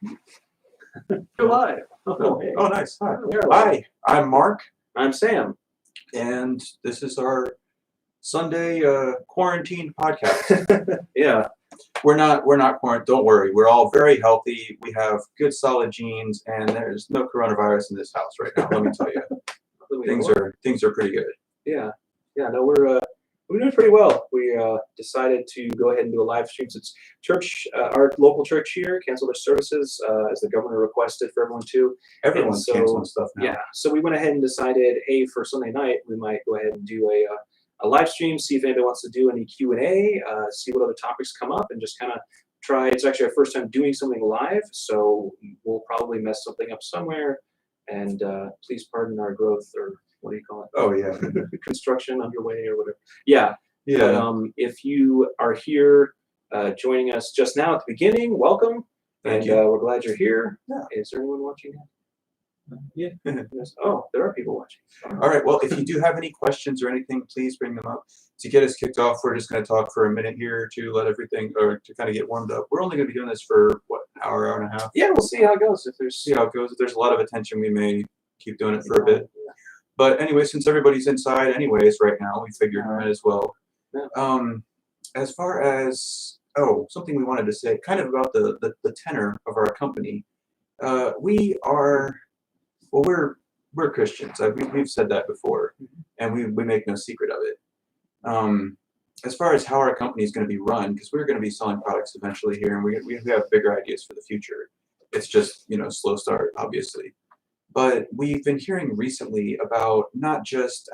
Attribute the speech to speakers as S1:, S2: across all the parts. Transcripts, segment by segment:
S1: You're live.
S2: Hey.
S1: Oh, nice. Hi.
S2: You're
S1: Hi, I'm Mark,
S2: I'm Sam.
S1: and this is our Sunday quarantine podcast.
S2: Yeah.
S1: We're not quarantined. Don't worry. We're all very healthy. We have good, solid genes, and there's no coronavirus in this house right now. Let me tell you, things are pretty good.
S2: Yeah. No, we're doing pretty well. We decided to go ahead and do a live stream since church, our local church here, canceled their services as the governor requested for everyone to.
S1: Everyone's canceling stuff now.
S2: Yeah. So we went ahead and decided, hey, for Sunday night, we might go ahead and do a live stream, see if anybody wants to do any Q&A, see what other topics come up, and just kind of try. It's actually our first time doing something live, so we'll probably mess something up somewhere. And please pardon our growth, or what do you call it?
S1: Oh yeah.
S2: Construction underway or whatever. Yeah.
S1: Yeah.
S2: But, if you are here joining us just now at the beginning, welcome.
S1: Thank
S2: and
S1: you.
S2: We're glad you're here.
S1: Yeah.
S2: Is there anyone watching now?
S1: Yeah.
S2: Yes. Oh, there are people watching.
S1: All right. Well, if you do have any questions or anything, please bring them up. To get us kicked off, we're just going to talk for a minute here to let everything, or to kind of get warmed up. We're only going to be doing this for what, an hour and a half?
S2: Yeah, we'll see how it goes. If
S1: See how it goes. If there's a lot of attention, we may keep doing it for a bit. But anyway, since everybody's inside anyways right now, we figured we might as well.
S2: Yeah.
S1: As far as, something we wanted to say, kind of about the tenor of our company. We're Christians. We've said that before, and we make no secret of it. As far as how our company is going to be run, because we're going to be selling products eventually here, and we have bigger ideas for the future. It's just, slow start, obviously. But we've been hearing recently about not just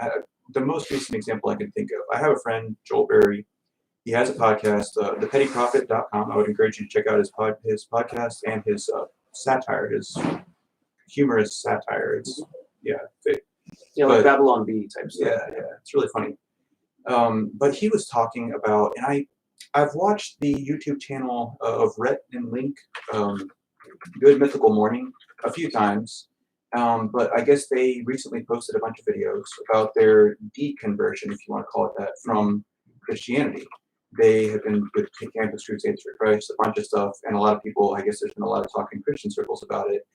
S1: the most recent example I can think of. I have a friend, Joel Berry. He has a podcast, thepettyprofit.com. I would encourage you to check out his podcast and his satire, his humorous satire. It's
S2: like Babylon Bee type stuff.
S1: Yeah, it's really funny. But he was talking about, and I've watched the YouTube channel of Rhett and Link, Good Mythical Morning, a few times. But I guess they recently posted a bunch of videos about their deconversion, if you want to call it that, from Christianity. They have been with Campus Crusades for Christ, a bunch of stuff, and a lot of people, I guess there's been a lot of talk in Christian circles about it.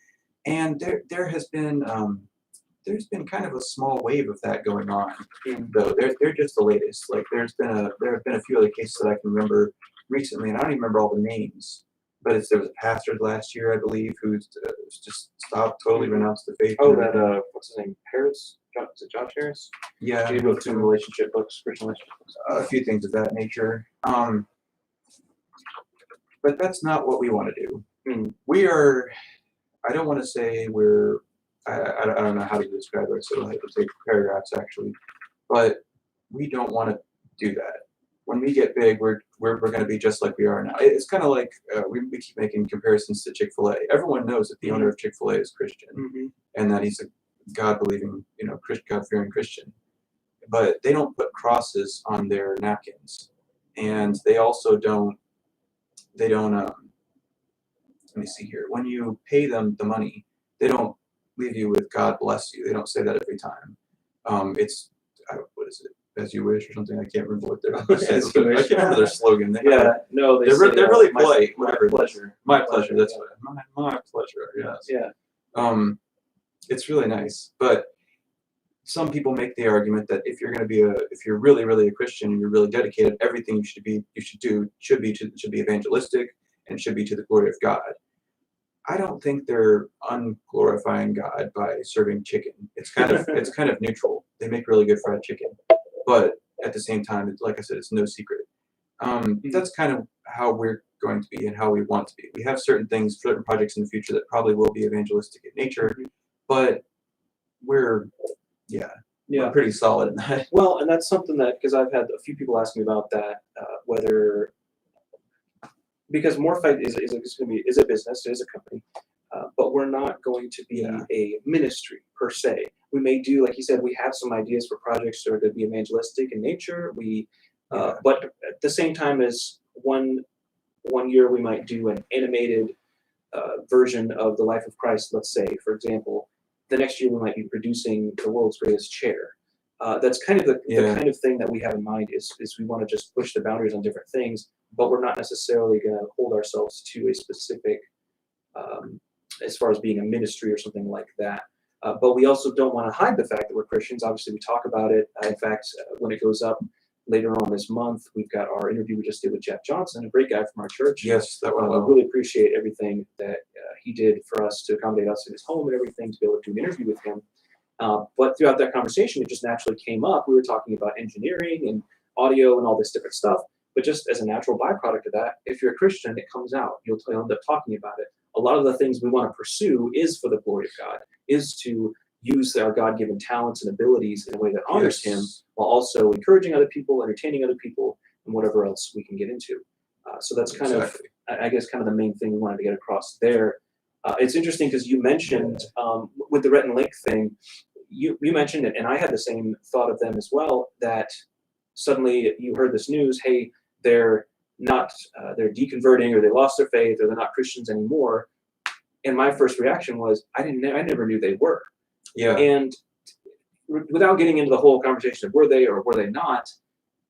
S1: And there has been there's been kind of a small wave of that going on, though. They're just the latest. Like there have been a few other cases that I can remember recently, and I don't even remember all the names. But there was a pastor last year, I believe, who's just stopped, totally renounced the faith.
S2: Oh, that what's his name? Harris? Is it Josh Harris?
S1: Yeah.
S2: He wrote some relationship books, Christian relationship books.
S1: A few things of that nature. But that's not what we want to do. We are. I don't want to say we're. I don't know how to describe it, so I have to take paragraphs actually. But we don't want to do that. When we get big, we're going to be just like we are now. It's kind of like we keep making comparisons to Chick-fil-A. Everyone knows that the owner of Chick-fil-A is Christian, and that he's a God-believing, God-fearing Christian. But they don't put crosses on their napkins, and they also don't. They don't. Let me see here. When you pay them the money, they don't leave you with "God bless you." They don't say that every time. It's what is it? As you wish, or something. I can't remember what I can't remember their slogan.
S2: They're
S1: really polite.
S2: My
S1: Whatever.
S2: pleasure.
S1: My pleasure. That's what. My pleasure. Yes.
S2: Yeah.
S1: It's really nice, but some people make the argument that if you're going to be if you're really, really a Christian and you're really dedicated, everything you should do should be evangelistic and should be to the glory of God. I don't think they're unglorifying God by serving chicken. It's kind of neutral. They make really good fried chicken, but at the same time, like I said, it's no secret. That's kind of how we're going to be and how we want to be. We have certain projects in the future that probably will be evangelistic in nature, but we're pretty solid in that.
S2: Well, and that's something that, because I've had a few people ask me about that, because Morphite is a business, it is a company, but we're not going to be a ministry per se. We may do, like you said, we have some ideas for projects that are going to be evangelistic in nature. But at the same time as one year we might do an animated version of the life of Christ, let's say, for example. The next year we might be producing the world's greatest chair. That's kind of the kind of thing that we have in mind is we want to just push the boundaries on different things, but we're not necessarily going to hold ourselves to a specific as far as being a ministry or something like that. But we also don't want to hide the fact that we're Christians. Obviously, we talk about it. In fact, when it goes up later on this month, we've got our interview we just did with Jeff Johnson, a great guy from our church.
S1: Yes, that went
S2: I
S1: well.
S2: really appreciate everything that he did for us to accommodate us in his home and everything to be able to do an interview with him. But throughout that conversation, it just naturally came up. We were talking about engineering and audio and all this different stuff. But just as a natural byproduct of that, if you're a Christian, it comes out. You'll end up talking about it. A lot of the things we want to pursue is for the glory of God, is to use our God-given talents and abilities in a way that honors Him, while also encouraging other people, entertaining other people, and whatever else we can get into. So that's kind of, I guess, kind of the main thing we wanted to get across there. It's interesting because you mentioned with the Rhett and Link thing, you mentioned it, and I had the same thought of them as well, that suddenly you heard this news, hey, they're not, they're deconverting, or they lost their faith, or they're not Christians anymore. And my first reaction was, I never knew they were.
S1: Yeah.
S2: And without getting into the whole conversation of were they or were they not,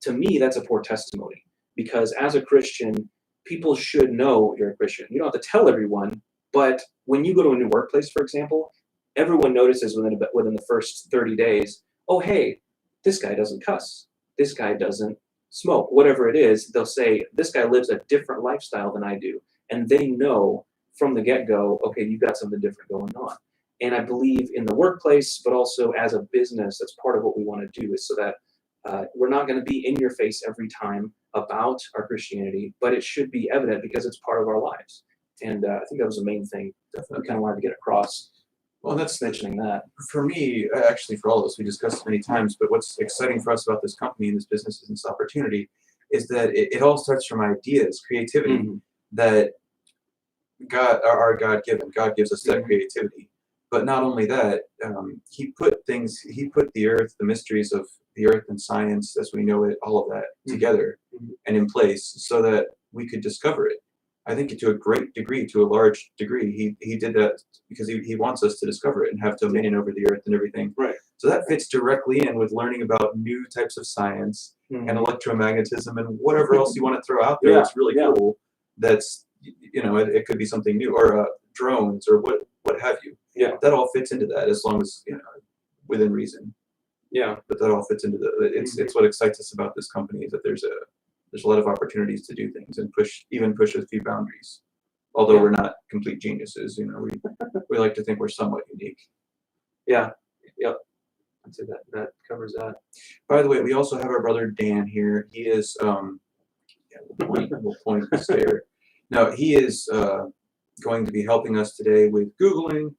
S2: to me, that's a poor testimony. Because as a Christian, people should know you're a Christian. You don't have to tell everyone, but when you go to a new workplace, for example, everyone notices within the first 30 days, oh, hey, this guy doesn't cuss. This guy doesn't smoke. Whatever it is, they'll say, this guy lives a different lifestyle than I do. And they know from the get-go, okay, you've got something different going on. And I believe in the workplace, but also as a business, that's part of what we want to do, is so that we're not going to be in your face every time about our Christianity, but it should be evident because it's part of our lives. And I think that was the main thing we kind of wanted to get across.
S1: Well, that's
S2: mentioning that.
S1: For me, actually, for all of us, we discussed it many times, but what's exciting for us about this company and this business and this opportunity is that it all starts from ideas, creativity, that our God-given. God gives us that creativity. But not only that, he put the earth, the mysteries of the earth and science as we know it, all of that together and in place so that we could discover it. I think to a great degree, to a large degree, he did that because he wants us to discover it and have dominion over the earth and everything.
S2: Right.
S1: So that fits directly in with learning about new types of science and electromagnetism and whatever else you want to throw out there. It's really cool. That's, it could be something new, or drones, or what have you.
S2: Yeah.
S1: That all fits into that, as long as, within reason.
S2: Yeah.
S1: But that all fits into it's what excites us about this company, is that there's a lot of opportunities to do things and push a few boundaries. Although we're not complete geniuses, we like to think we're somewhat unique.
S2: Yeah. Yep. I'd say that covers that.
S1: By the way, we also have our brother Dan here. He is we'll point this there. No, he is going to be helping us today with Googling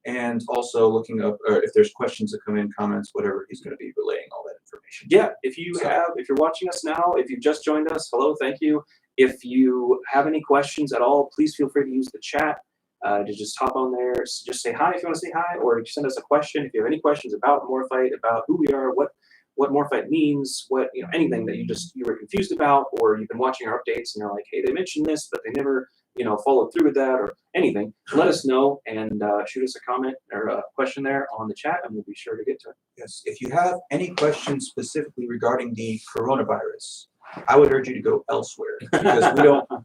S1: and also looking up, or if there's questions that come in, comments, whatever, he's going to be relaying all that information.
S2: Yeah, if you're watching us now, if you've just joined us, hello, thank you. If you have any questions at all, please feel free to use the chat to just hop on there, just say hi if you want to say hi, or send us a question. If you have any questions about Morphite, about who we are, what Morphite means, anything that you were confused about, or you've been watching our updates and you're like, hey, they mentioned this, but they never followed through with that, or anything, let us know and shoot us a comment or a question there on the chat, and we'll be sure to get to it.
S1: Yes, if you have any questions specifically regarding the coronavirus, I would urge you to go elsewhere, because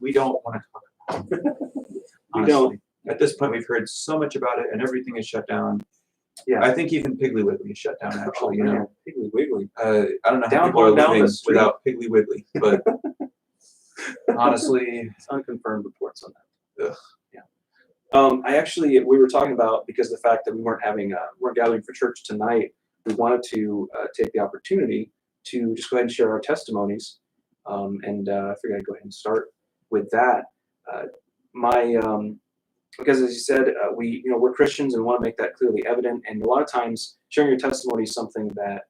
S1: we don't want to talk about it.
S2: We don't.
S1: At this point, we've heard so much about it, and everything is shut down.
S2: Yeah,
S1: I think even Piggly Wiggly is shut down. Actually,
S2: Piggly Wiggly.
S1: I don't know how people are living without Piggly Wiggly, but honestly,
S2: it's unconfirmed reports on that.
S1: Ugh.
S2: Yeah. We were talking about, because the fact that we weren't gathering for church tonight, we wanted to take the opportunity to just go ahead and share our testimonies. And I figured I'd go ahead and start with that. Because as you said, we're Christians and want to make that clearly evident. And a lot of times sharing your testimony is something that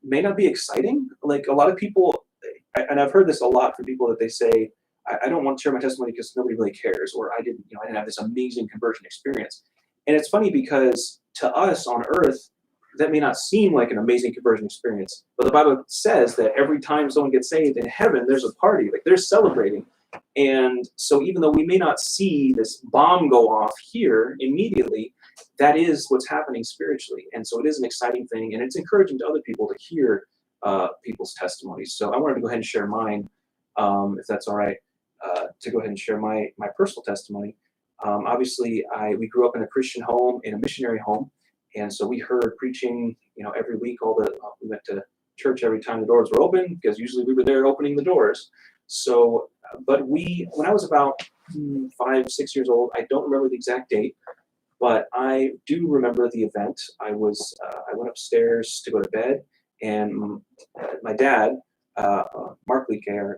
S2: may not be exciting. Like a lot of people, and I've heard this a lot from people, that they say, I don't want to share my testimony because nobody really cares, or I didn't have this amazing conversion experience. And it's funny because to us on earth, that may not seem like an amazing conversion experience, but the Bible says that every time someone gets saved in heaven, there's a party, like they're celebrating. And so even though we may not see this bomb go off here immediately, that is what's happening spiritually. And so it is an exciting thing, and it's encouraging to other people to hear people's testimonies. So I wanted to go ahead and share mine, if that's all right, to go ahead and share my personal testimony. Obviously, we grew up in a Christian home, in a missionary home, and so we heard preaching, every week. We went to church every time the doors were open because usually we were there opening the doors. So, but when I was about 5, 6 years old, I don't remember the exact date, but I do remember the event. I went upstairs to go to bed, and my dad, Mark Leakey,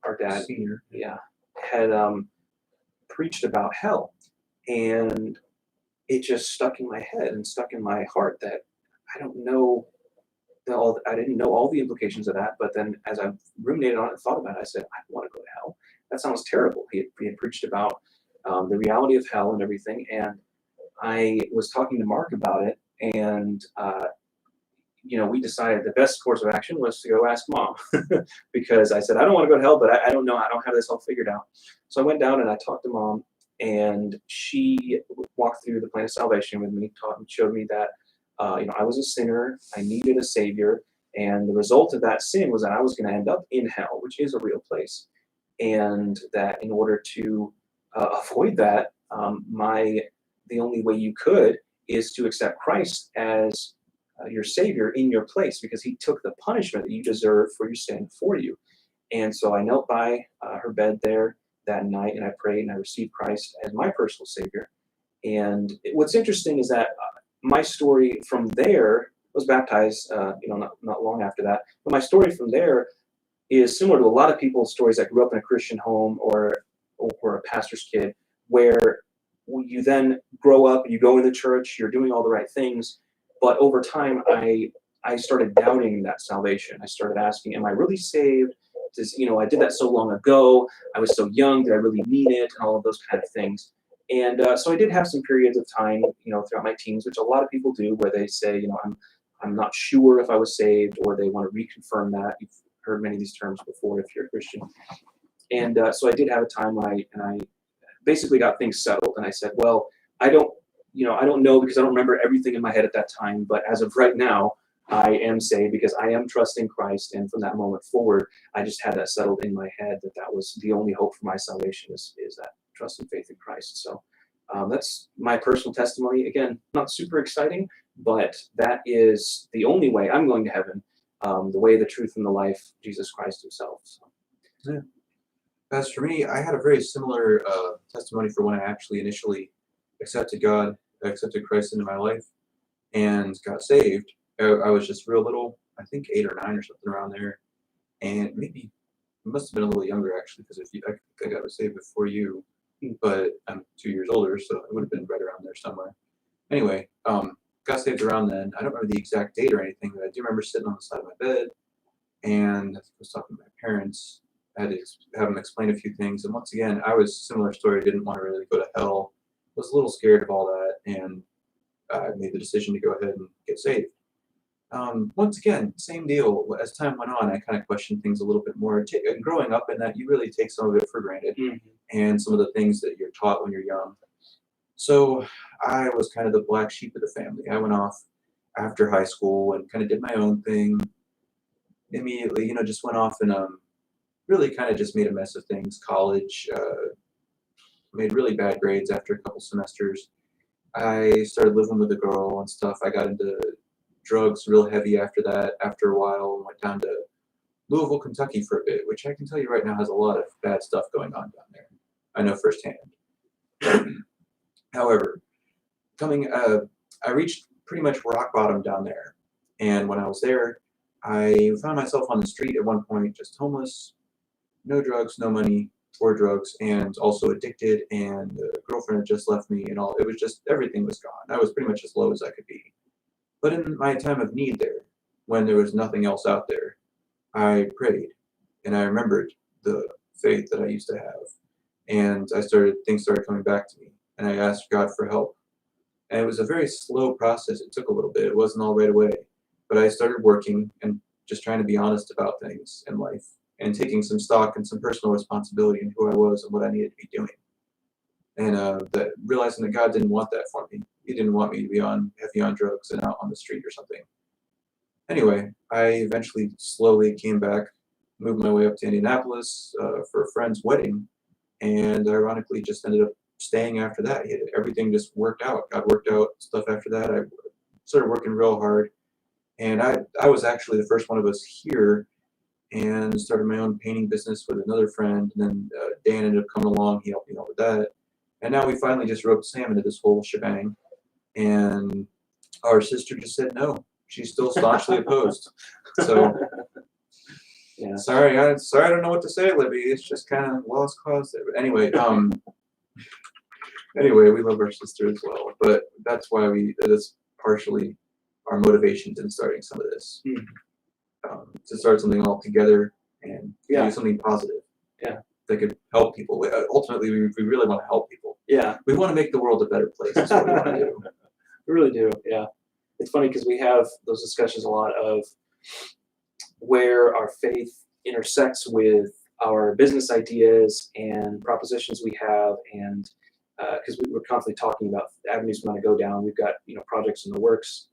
S2: our dad,
S1: Senior.
S2: yeah, had preached about hell, and it just stuck in my head and stuck in my heart that I don't know I didn't know all the implications of that. But then as I ruminated on it and thought about it, I said, I don't want to go to hell. That sounds terrible. He had preached about the reality of hell and everything, and I was talking to Mark about it, and we decided the best course of action was to go ask Mom because I said, I don't want to go to hell, but I don't know. I don't have this all figured out. So I went down and I talked to Mom, and she walked through the plan of salvation with me, taught and showed me that, I was a sinner. I needed a savior. And the result of that sin was that I was going to end up in hell, which is a real place. And that in order to avoid that, the only way you could is to accept Christ as your savior in your place, because he took the punishment that you deserve for your sin for you. And so I knelt by her bed there that night, and I prayed, and I received Christ as my personal savior. And what's interesting is that my story from there was baptized, not long after that. But my story from there is similar to a lot of people's stories that grew up in a Christian home or a pastor's kid, where you then grow up, you go into church, you're doing all the right things, but over time, I started doubting that salvation. I started asking, am I really saved? I did that so long ago. I was so young. Did I really mean it? And all of those kind of things. And so I did have some periods of time, throughout my teens, which a lot of people do, where they say, I'm not sure if I was saved, or they want to reconfirm that. You've heard many of these terms before if you're a Christian. And so I did have a time when I basically got things settled, and I said, well, I don't know, because I don't remember everything in my head at that time, but as of right now, I am saved because I am trusting Christ. And from that moment forward, I just had that settled in my head that was the only hope for my salvation is that trust and faith in Christ. So that's my personal testimony. Again, not super exciting, but that is the only way I'm going to heaven, the way, the truth, and the life, Jesus Christ himself. So.
S1: Yeah. As for me, I had a very similar testimony for when I actually initially accepted Christ into my life and got saved. I was just real little, I think 8 or 9 or something around there, and maybe it must have been a little younger actually, because I think I got saved before you, but I'm 2 years older, so it would have been right around there somewhere. Anyway, got saved around then. I don't remember the exact date or anything, but I do remember sitting on the side of my bed, and I was talking to my parents. I had to have them explain a few things, and once again, I was similar story. Didn't want to really go to hell. Was a little scared of all that, and I made the decision to go ahead and get saved. Once again, same deal. As time went on, I kind of questioned things a little bit more. And growing up in that, you really take some of it for granted, and some of the things that you're taught when you're young. So I was kind of the black sheep of the family. I went off after high school and kind of did my own thing. Immediately, just went off and really kind of just made a mess of things. College, made really bad grades after a couple semesters. I started living with a girl and stuff. I got into drugs real heavy after that. After a while, went down to Louisville, Kentucky for a bit, which I can tell you right now has a lot of bad stuff going on down there. I know firsthand. However, I reached pretty much rock bottom down there. And when I was there, I found myself on the street at one point, just homeless, no drugs, no money, or drugs, and also addicted, and a girlfriend had just left me, and all. It was just, everything was gone. I was pretty much as low as I could be. But in my time of need there, when there was nothing else out there, I prayed, and I remembered the faith that I used to have, and things started coming back to me, and I asked God for help. And it was a very slow process. It took a little bit. It wasn't all right away. But I started working and just trying to be honest about things in life, and taking some stock and some personal responsibility in who I was and what I needed to be doing. And realizing that God didn't want that for me. He didn't want me to be heavy on drugs and out on the street or something. Anyway, I eventually slowly came back, moved my way up to Indianapolis for a friend's wedding, and ironically just ended up staying after that. Everything just worked out. God worked out stuff after that. I started working real hard, and I was actually the first one of us here, and started my own painting business with another friend. And then Dan ended up coming along. He helped me out with that, and now we finally just roped Sam into this whole shebang. And our sister just said no. She's still staunchly opposed. So.
S2: Yeah.
S1: Sorry, I don't know what to say, Libby. It's just kind of lost cause there. But anyway, anyway, we love our sister as well. But that's why that is partially our motivations in starting some of this. To start something all together and do something positive.
S2: Yeah.
S1: That could help people. Ultimately, we really want to help people.
S2: Yeah.
S1: We want to make the world a better place. That's what we want to do.
S2: We really do. Yeah. It's funny because we have those discussions a lot of where our faith intersects with our business ideas and propositions we have, and because we're constantly talking about avenues we want to go down. We've got projects in the works,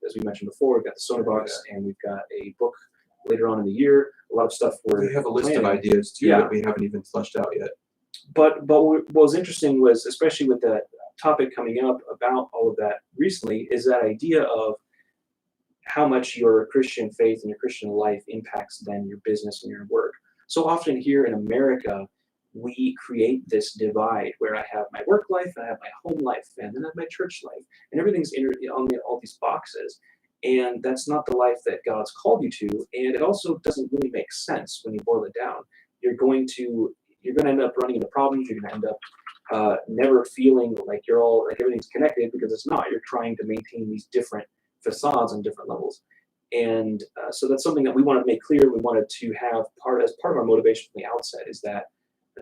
S2: as we mentioned before. We've got the Sonar Box, and we've got a book later on in the year. A lot of stuff
S1: we have a list of ideas too that we haven't even fleshed out yet.
S2: But what was interesting was, especially with that topic coming up about all of that recently, is that idea of how much your Christian faith and your Christian life impacts then your business and your work. So often here in America, we create this divide where I have my work life, and I have my home life, and then I have my church life, and everything's on all these boxes. And that's not the life that God's called you to. And it also doesn't really make sense when you boil it down. You're going to end up running into problems. You're going to end up never feeling like everything's connected, because it's not. You're trying to maintain these different facades on different levels. And so that's something that we wanted to make clear. We wanted to have as part of our motivation from the outset, is that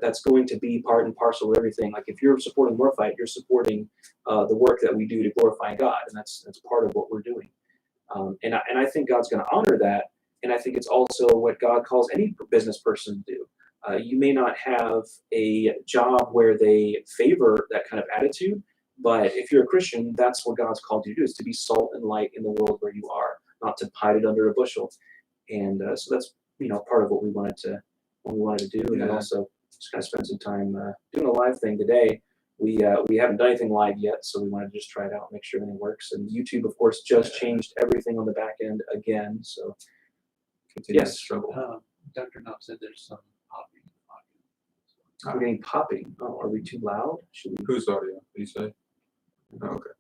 S2: that's going to be part and parcel of everything. Like if you're supporting Morphite, you're supporting the work that we do to glorify God, and that's part of what we're doing. And I think God's going to honor that, and I think it's also what God calls any business person to do. You may not have a job where they favor that kind of attitude, but if you're a Christian, that's what God's called you to do, is to be salt and light in the world where you are, not to hide it under a bushel. And so that's part of what we wanted to do, and then also just kind of spend some time doing a live thing today. We haven't done anything live yet, so we wanted to just try it out, make sure everything works. And YouTube, of course, just changed everything on the back end again. So continue to struggle.
S3: Dr. Knopp said there's some popping.
S2: We're getting popping. Oh, are we too loud? Should we?
S1: Whose audio? What do you say? Oh, okay.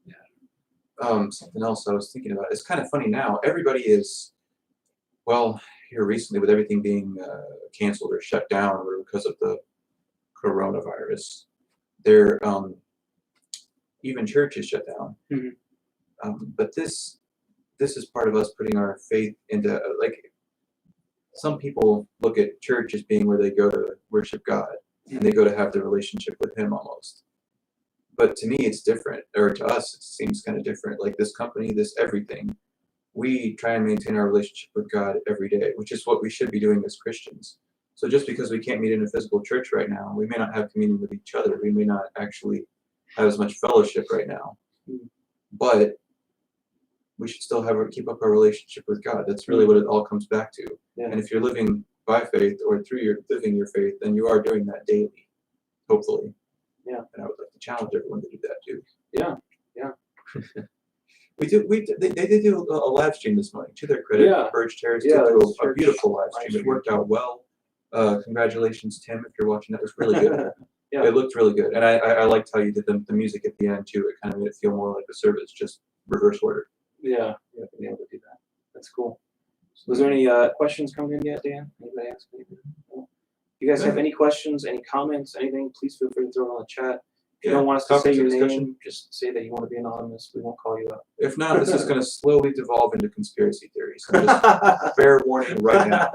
S3: Yeah.
S1: Something else I was thinking about. It's kind of funny now. Everybody is, well, here recently with everything being canceled or shut down or because of the coronavirus. They're even church is shut down.
S2: Mm-hmm.
S1: But this is part of us putting our faith into some people look at church as being where they go to worship God and they go to have the relationship with Him almost. But to me, it's different, or to us, it seems kind of different. Like this company, this everything, we try and maintain our relationship with God every day, which is what we should be doing as Christians. So just because we can't meet in a physical church right now, we may not have communion with each other. We may not actually have as much fellowship right now, but we should still keep up our relationship with God. That's really what it all comes back to.
S2: Yeah.
S1: And if you're living by faith or through living your faith, then you are doing that daily, hopefully.
S2: Yeah.
S1: And I would like to challenge everyone to do that too.
S2: Yeah.
S1: They did do a live stream this morning. To their credit, Birch Terrace did do a beautiful live stream. It worked out well. Congratulations, Tim, if you're watching. That was really good.
S2: Yeah.
S1: It looked really good. And I liked how you did the music at the end too. It kind of made it feel more like a service, just reverse order.
S2: Yeah, being able to do that. That's cool. Was there any questions coming in yet, Dan? Anybody ask anything? No? If you guys have any questions, any comments, anything, please feel free to throw it on the chat. If you don't want us to say your name, just say that you want to be anonymous. We won't call you out.
S1: If not, this is going to slowly devolve into conspiracy theories. So just fair warning right now.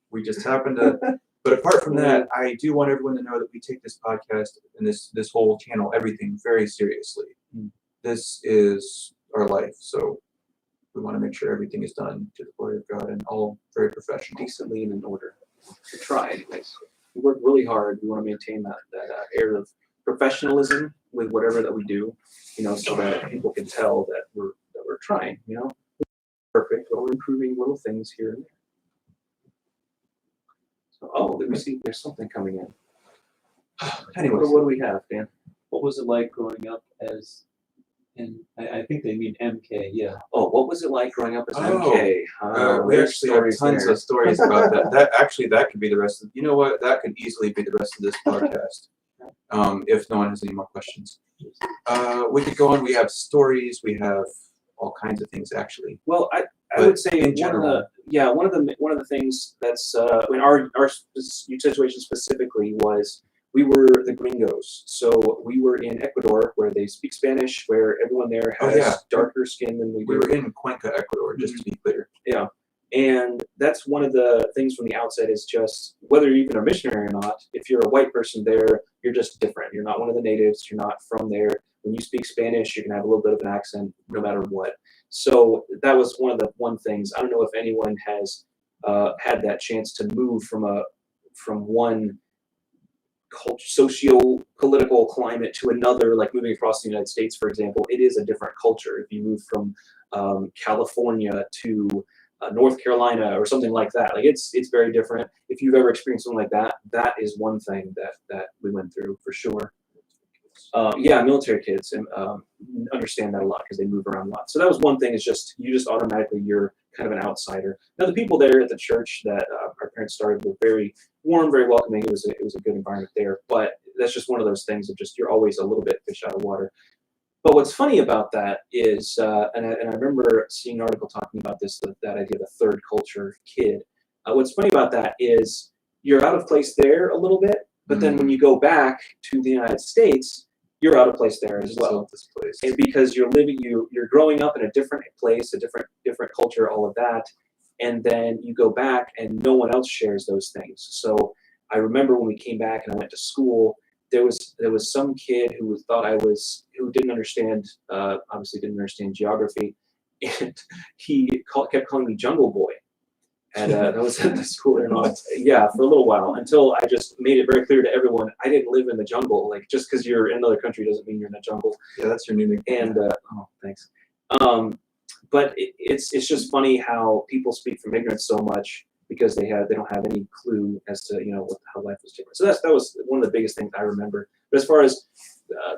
S1: We just happen to. But apart from that, I do want everyone to know that we take this podcast and this whole channel, everything, very seriously. This is our life, so we want to make sure everything is done to the glory of God and all very professional,
S2: decently and in order. We try, anyways. We work really hard. We want to maintain that air of professionalism with whatever that we do, so that people can tell that we're trying. Perfect, but we're improving little things here and there. So, let me see. There's something coming in.
S1: Anyways,
S2: What do we have, Dan?
S3: What was it like growing up as, and I think they mean MK, yeah.
S2: Oh, what was it like growing up as an
S1: Oh,
S2: MK?
S1: we
S2: There's
S1: actually have
S2: stories
S1: tons
S2: there.
S1: of stories about that. That could be the rest of. You know what? That could easily be the rest of this podcast. If no one has any more questions, we could go on. We have stories. We have all kinds of things actually.
S2: Well, I
S1: But
S2: would say
S1: in
S2: one of
S1: general-
S2: one of the things that's in our situation specifically was we were the gringos. So we were in Ecuador where they speak Spanish, where everyone there
S1: Oh,
S2: has
S1: yeah.
S2: darker skin than we
S1: We
S2: do.
S1: were in Cuenca, Ecuador, just to be clear.
S2: Yeah. And that's one of the things from the outside is just whether you're even a missionary or not, if you're a white person there, you're just different. You're not one of the natives, you're not from there. When you speak Spanish, you're gonna have a little bit of an accent no matter what. So that was one of the things. I don't know if anyone has had that chance to move from one socio-political climate to another, like moving across the United States, for example. It is a different culture. If you move from California to North Carolina or something like that, like it's very different. If you've ever experienced something like that, that is one thing that we went through for sure. Yeah, military kids understand that a lot because they move around a lot. So that was one thing. Is just you just automatically you're kind of an outsider. Now the people there at the church that our parents started were very warm, very welcoming. It was a good environment there. But that's just one of those things of just you're always a little bit fish out of water. But what's funny about that is, and I remember seeing an article talking about this, that idea of a third culture kid. What's funny about that is you're out of place there a little bit, but then when you go back to the United States, you're out of place there as well. And because you're growing up in a different place, a different culture, all of that, and then you go back and no one else shares those things. So I remember when we came back and I went to school, there was some kid who didn't understand, obviously didn't understand geography, and he kept calling me Jungle Boy. And that was at the school or not. Yeah, for a little while until I just made it very clear to everyone I didn't live in the jungle. Like just because you're in another country doesn't mean you're in the jungle.
S1: Yeah, that's your new nickname.
S2: And oh, thanks. But it's just funny how people speak from ignorance so much because they don't have any clue as to how life was different. So that was one of the biggest things I remember. But as far as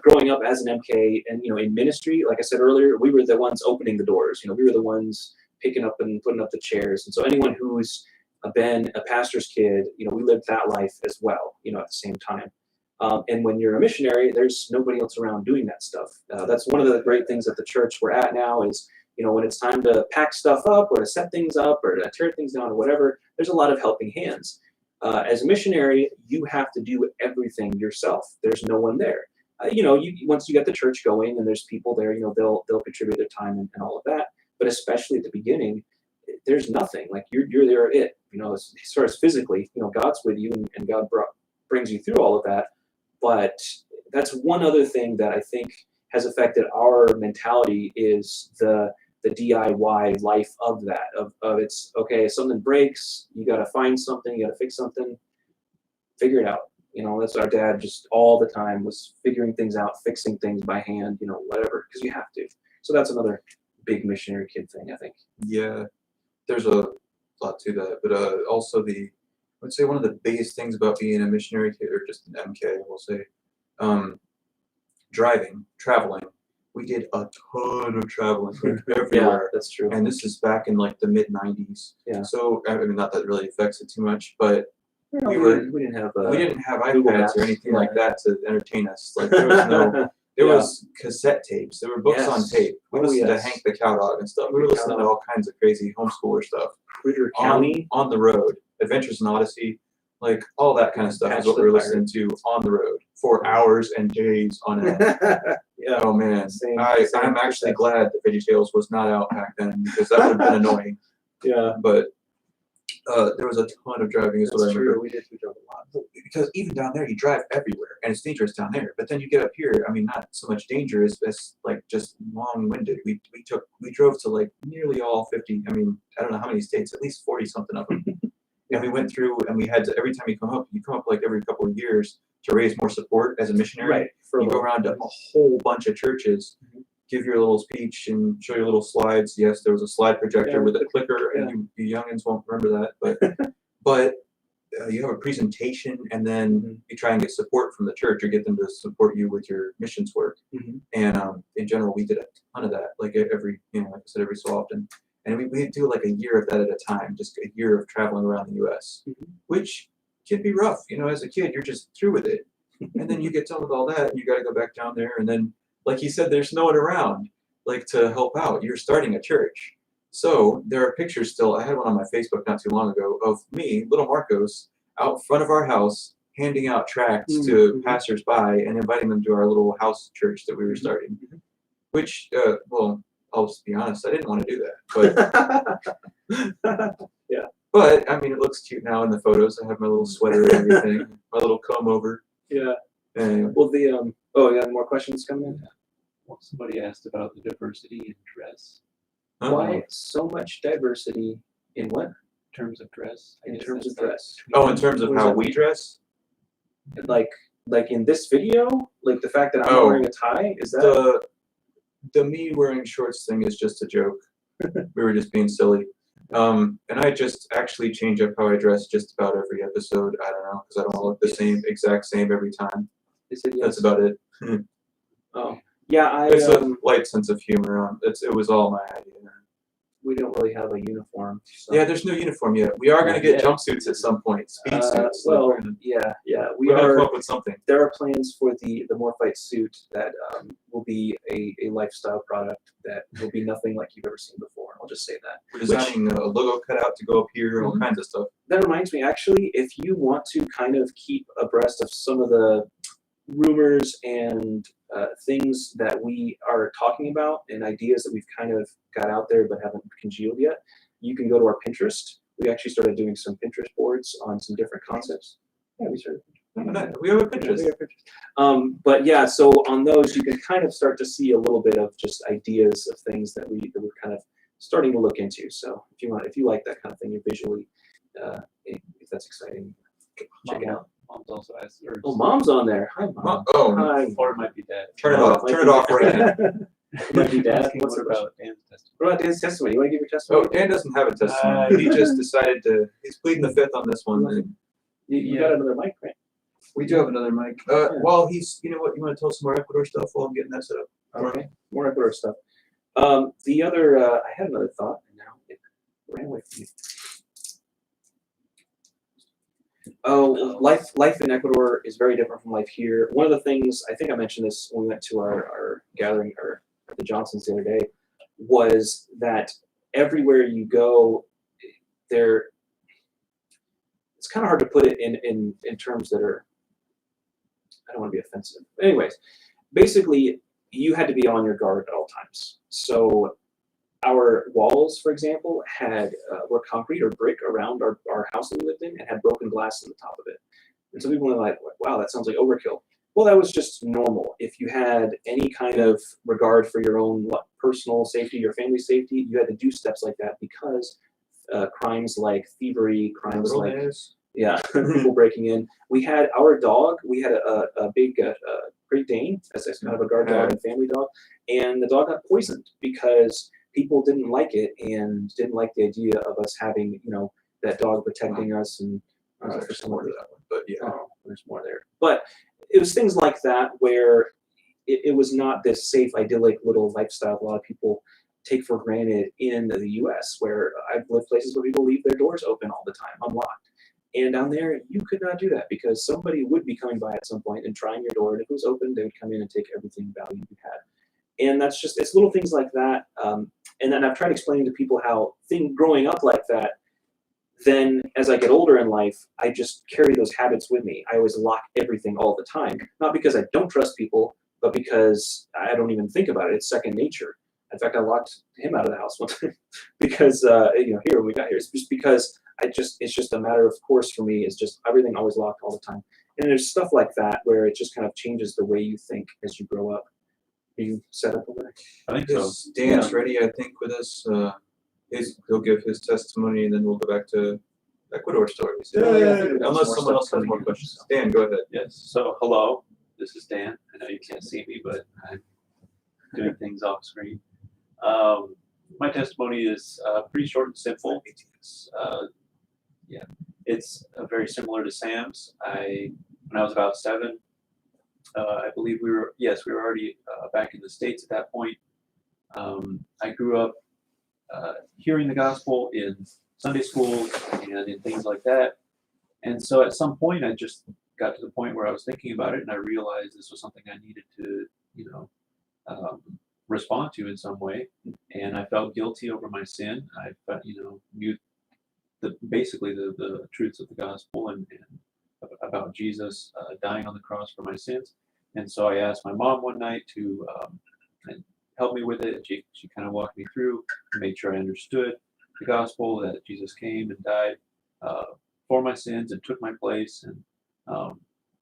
S2: growing up as an MK and in ministry, like I said earlier, we were the ones opening the doors. We were the ones picking up and putting up the chairs. And so anyone who's been a pastor's kid, we lived that life as well, at the same time. And when you're a missionary, there's nobody else around doing that stuff. That's one of the great things at the church we're at now is, when it's time to pack stuff up or to set things up or to tear things down or whatever, there's a lot of helping hands. As a missionary, you have to do everything yourself. There's no one there. Once you get the church going and there's people there, they'll contribute their time and all of that. But especially at the beginning, there's nothing. Like you're there. As far as physically, God's with you and God brings you through all of that. But that's one other thing that I think has affected our mentality is the DIY life of that. Of it's okay. If something breaks, you got to find something. You got to fix something. Figure it out. That's our dad just all the time was figuring things out, fixing things by hand. Whatever, because you have to. So that's another big missionary kid thing, I think.
S1: Yeah, there's a lot to that, but also I would say one of the biggest things about being a missionary kid or just an MK, we'll say, traveling. We did a ton of traveling everywhere.
S2: Yeah, that's true.
S1: And this is back in like the mid '90s.
S2: Yeah.
S1: So I mean, not that it really affects it too much, but
S2: we didn't have
S1: Google Maps or anything like that to entertain us. Like there was no. There was cassette tapes. There were books on tape. We listened to Hank the Cowdog and stuff. We were listening to all kinds of crazy homeschooler stuff.
S2: Critter County.
S1: On the road. Adventures in Odyssey. Like all that kind of stuff is what we were listening to on the road for hours and days on end.
S2: Yeah.
S1: Oh man. I'm actually glad that VeggieTales was not out back then because that would have been annoying.
S2: Yeah.
S1: But there was a ton of driving is what I remember.
S2: We drove a lot.
S1: Because even down there, you drive everywhere, and it's dangerous down there. But then you get up here, I mean, not so much danger as like just long-winded. We drove to like nearly all 50. I mean, I don't know how many states, at least 40-something of them. And we went through, and we had to every time you come up like every couple of years to raise more support as a missionary.
S2: Right.
S1: You go around to a whole bunch of churches. Give your little speech and show your little slides. Yes, there was a slide projector with a clicker, and you youngins won't remember that, but you have a presentation, and then you try and get support from the church or get them to support you with your missions work. And in general, we did a ton of that, like every, like I said, every so often. And we do like a year of that at a time, just a year of traveling around the U.S., which can be rough. As a kid, you're just through with it. And then you get done with all that, and you got to go back down there. And then, like you said, there's no one around, like, to help out. You're starting a church. So there are pictures still. I had one on my Facebook not too long ago of me, little Marcos, out front of our house, handing out tracts to passersby and inviting them to our little house church that we were starting. Which, well, I'll just be honest, I didn't want to do that. But
S2: Yeah.
S1: But I mean, it looks cute now in the photos. I have my little sweater and everything, my little comb over.
S2: Yeah.
S1: Anyway.
S2: Well, you have more questions coming in?
S3: Well, somebody asked about the diversity in dress,
S2: Why so much diversity in what?
S3: in terms of dress. I
S2: In
S3: guess
S2: terms
S3: that's
S2: of dress.
S1: Oh, in terms of
S2: What does
S1: how
S2: that
S1: we
S2: mean?
S1: dress?
S2: Like in this video, like the fact that I'm
S1: Oh.
S2: wearing a tie, is that?
S1: The me wearing shorts thing is just a joke. We were just being silly. And I just actually change up how I dress just about every episode. I don't know, because I don't look the exact same every time.
S2: Is it
S1: That's
S2: yes?
S1: about it.
S2: Oh, yeah.
S1: It's a light sense of humor. It was all my idea.
S2: We don't really have a uniform. So.
S1: Yeah, there's no uniform yet. We are going to get
S3: Yeah.
S1: jumpsuits at some point. Speed suits.
S2: Well,
S1: we're gonna
S2: we
S1: come
S2: are.
S1: up with something.
S2: There are plans for the Morphite suit that will be a lifestyle product that will be nothing like you've ever seen before. I'll just say that.
S1: We're designing a logo cutout to go up here, all kinds of stuff.
S2: That reminds me, actually, if you want to kind of keep abreast of some of the rumors and things that we are talking about and ideas that we've kind of got out there but haven't congealed yet, you can go to our Pinterest. We actually started doing some Pinterest boards on some different concepts. Yeah, we started.
S1: We have a
S2: Yeah,
S1: Pinterest.
S2: we have Pinterest. But yeah, so on those you can kind of start to see a little bit of just ideas of things that we're kind of starting to look into. So if you like that kind of thing, you visually, if that's exciting, check it out.
S3: Mom's also asked. Or
S2: Oh, Mom's on there. Hi, Mom.
S1: Oh,
S2: Hi.
S3: Or it might be dad.
S1: turn it
S2: Oh,
S1: off.
S2: might
S1: Turn
S2: be-
S1: it off right now.
S2: Might be Dad.
S3: Asking
S2: What's
S3: what
S2: the question?
S3: about Dan's testimony?
S2: What about Dan's testimony? You want to give your
S1: Oh,
S2: testimony?
S1: Dan doesn't have a testimony. He just decided to. He's pleading the fifth on this one.
S2: You got another mic, right?
S1: We do have another mic. While he's, you know what, you want to tell us some more Ecuador stuff while I'm getting that set up?
S2: Okay. More Ecuador stuff. The other, I had another thought, and now it ran away from me. Oh, life in Ecuador is very different from life here. One of the things, I think I mentioned this when we went to our gathering or at the Johnsons the other day, was that everywhere you go, it's kind of hard to put it in terms that are, I don't want to be offensive. Anyways, basically, you had to be on your guard at all times. So our walls, for example, were concrete or brick around our house that we lived in and had broken glass on the top of it. And so people were like, wow, that sounds like overkill. Well, that was just normal. If you had any kind of regard for your own personal safety, your family safety, you had to do steps like that because crimes like thievery, crimes like people breaking in. We had our dog. We had a big Great Dane as kind of a guard dog and family dog, and the dog got poisoned because people didn't like it and didn't like the idea of us having that dog protecting us and for some more to that one. But yeah, there's more there. But it was things like that where it was not this safe, idyllic little lifestyle a lot of people take for granted in the U.S., where I've lived places where people leave their doors open all the time, unlocked. And down there, you could not do that because somebody would be coming by at some point and trying your door. And if it was open, they would come in and take everything value you had. And that's just, it's little things like that. And then I've tried explaining to people how growing up like that, then as I get older in life, I just carry those habits with me. I always lock everything all the time, not because I don't trust people, but because I don't even think about it. It's second nature. In fact, I locked him out of the house one time because, here when we got here, it's just because it's just a matter of course for me. It's just everything always locked all the time. And there's stuff like that where it just kind of changes the way you think as you grow up. Are you set up over there?
S3: I think so.
S1: Dan's ready, I think, with us. He'll give his testimony, and then we'll go back to Ecuador stories. Unless someone else has more questions. Dan, go ahead.
S3: Yes. So hello, this is Dan. I know you can't see me, but I'm doing things off screen. My testimony is pretty short and simple. It's very similar to Sam's. When I was about 7, I believe we were already back in the States at that point. I grew up hearing the gospel in Sunday schools and in things like that. And so at some point, I just got to the point where I was thinking about it, and I realized this was something I needed to, respond to in some way. And I felt guilty over my sin. I felt, knew basically the truths of the gospel and about Jesus dying on the cross for my sins. And so I asked my mom one night to help me with it. She kind of walked me through and made sure I understood the gospel, that Jesus came and died for my sins and took my place. And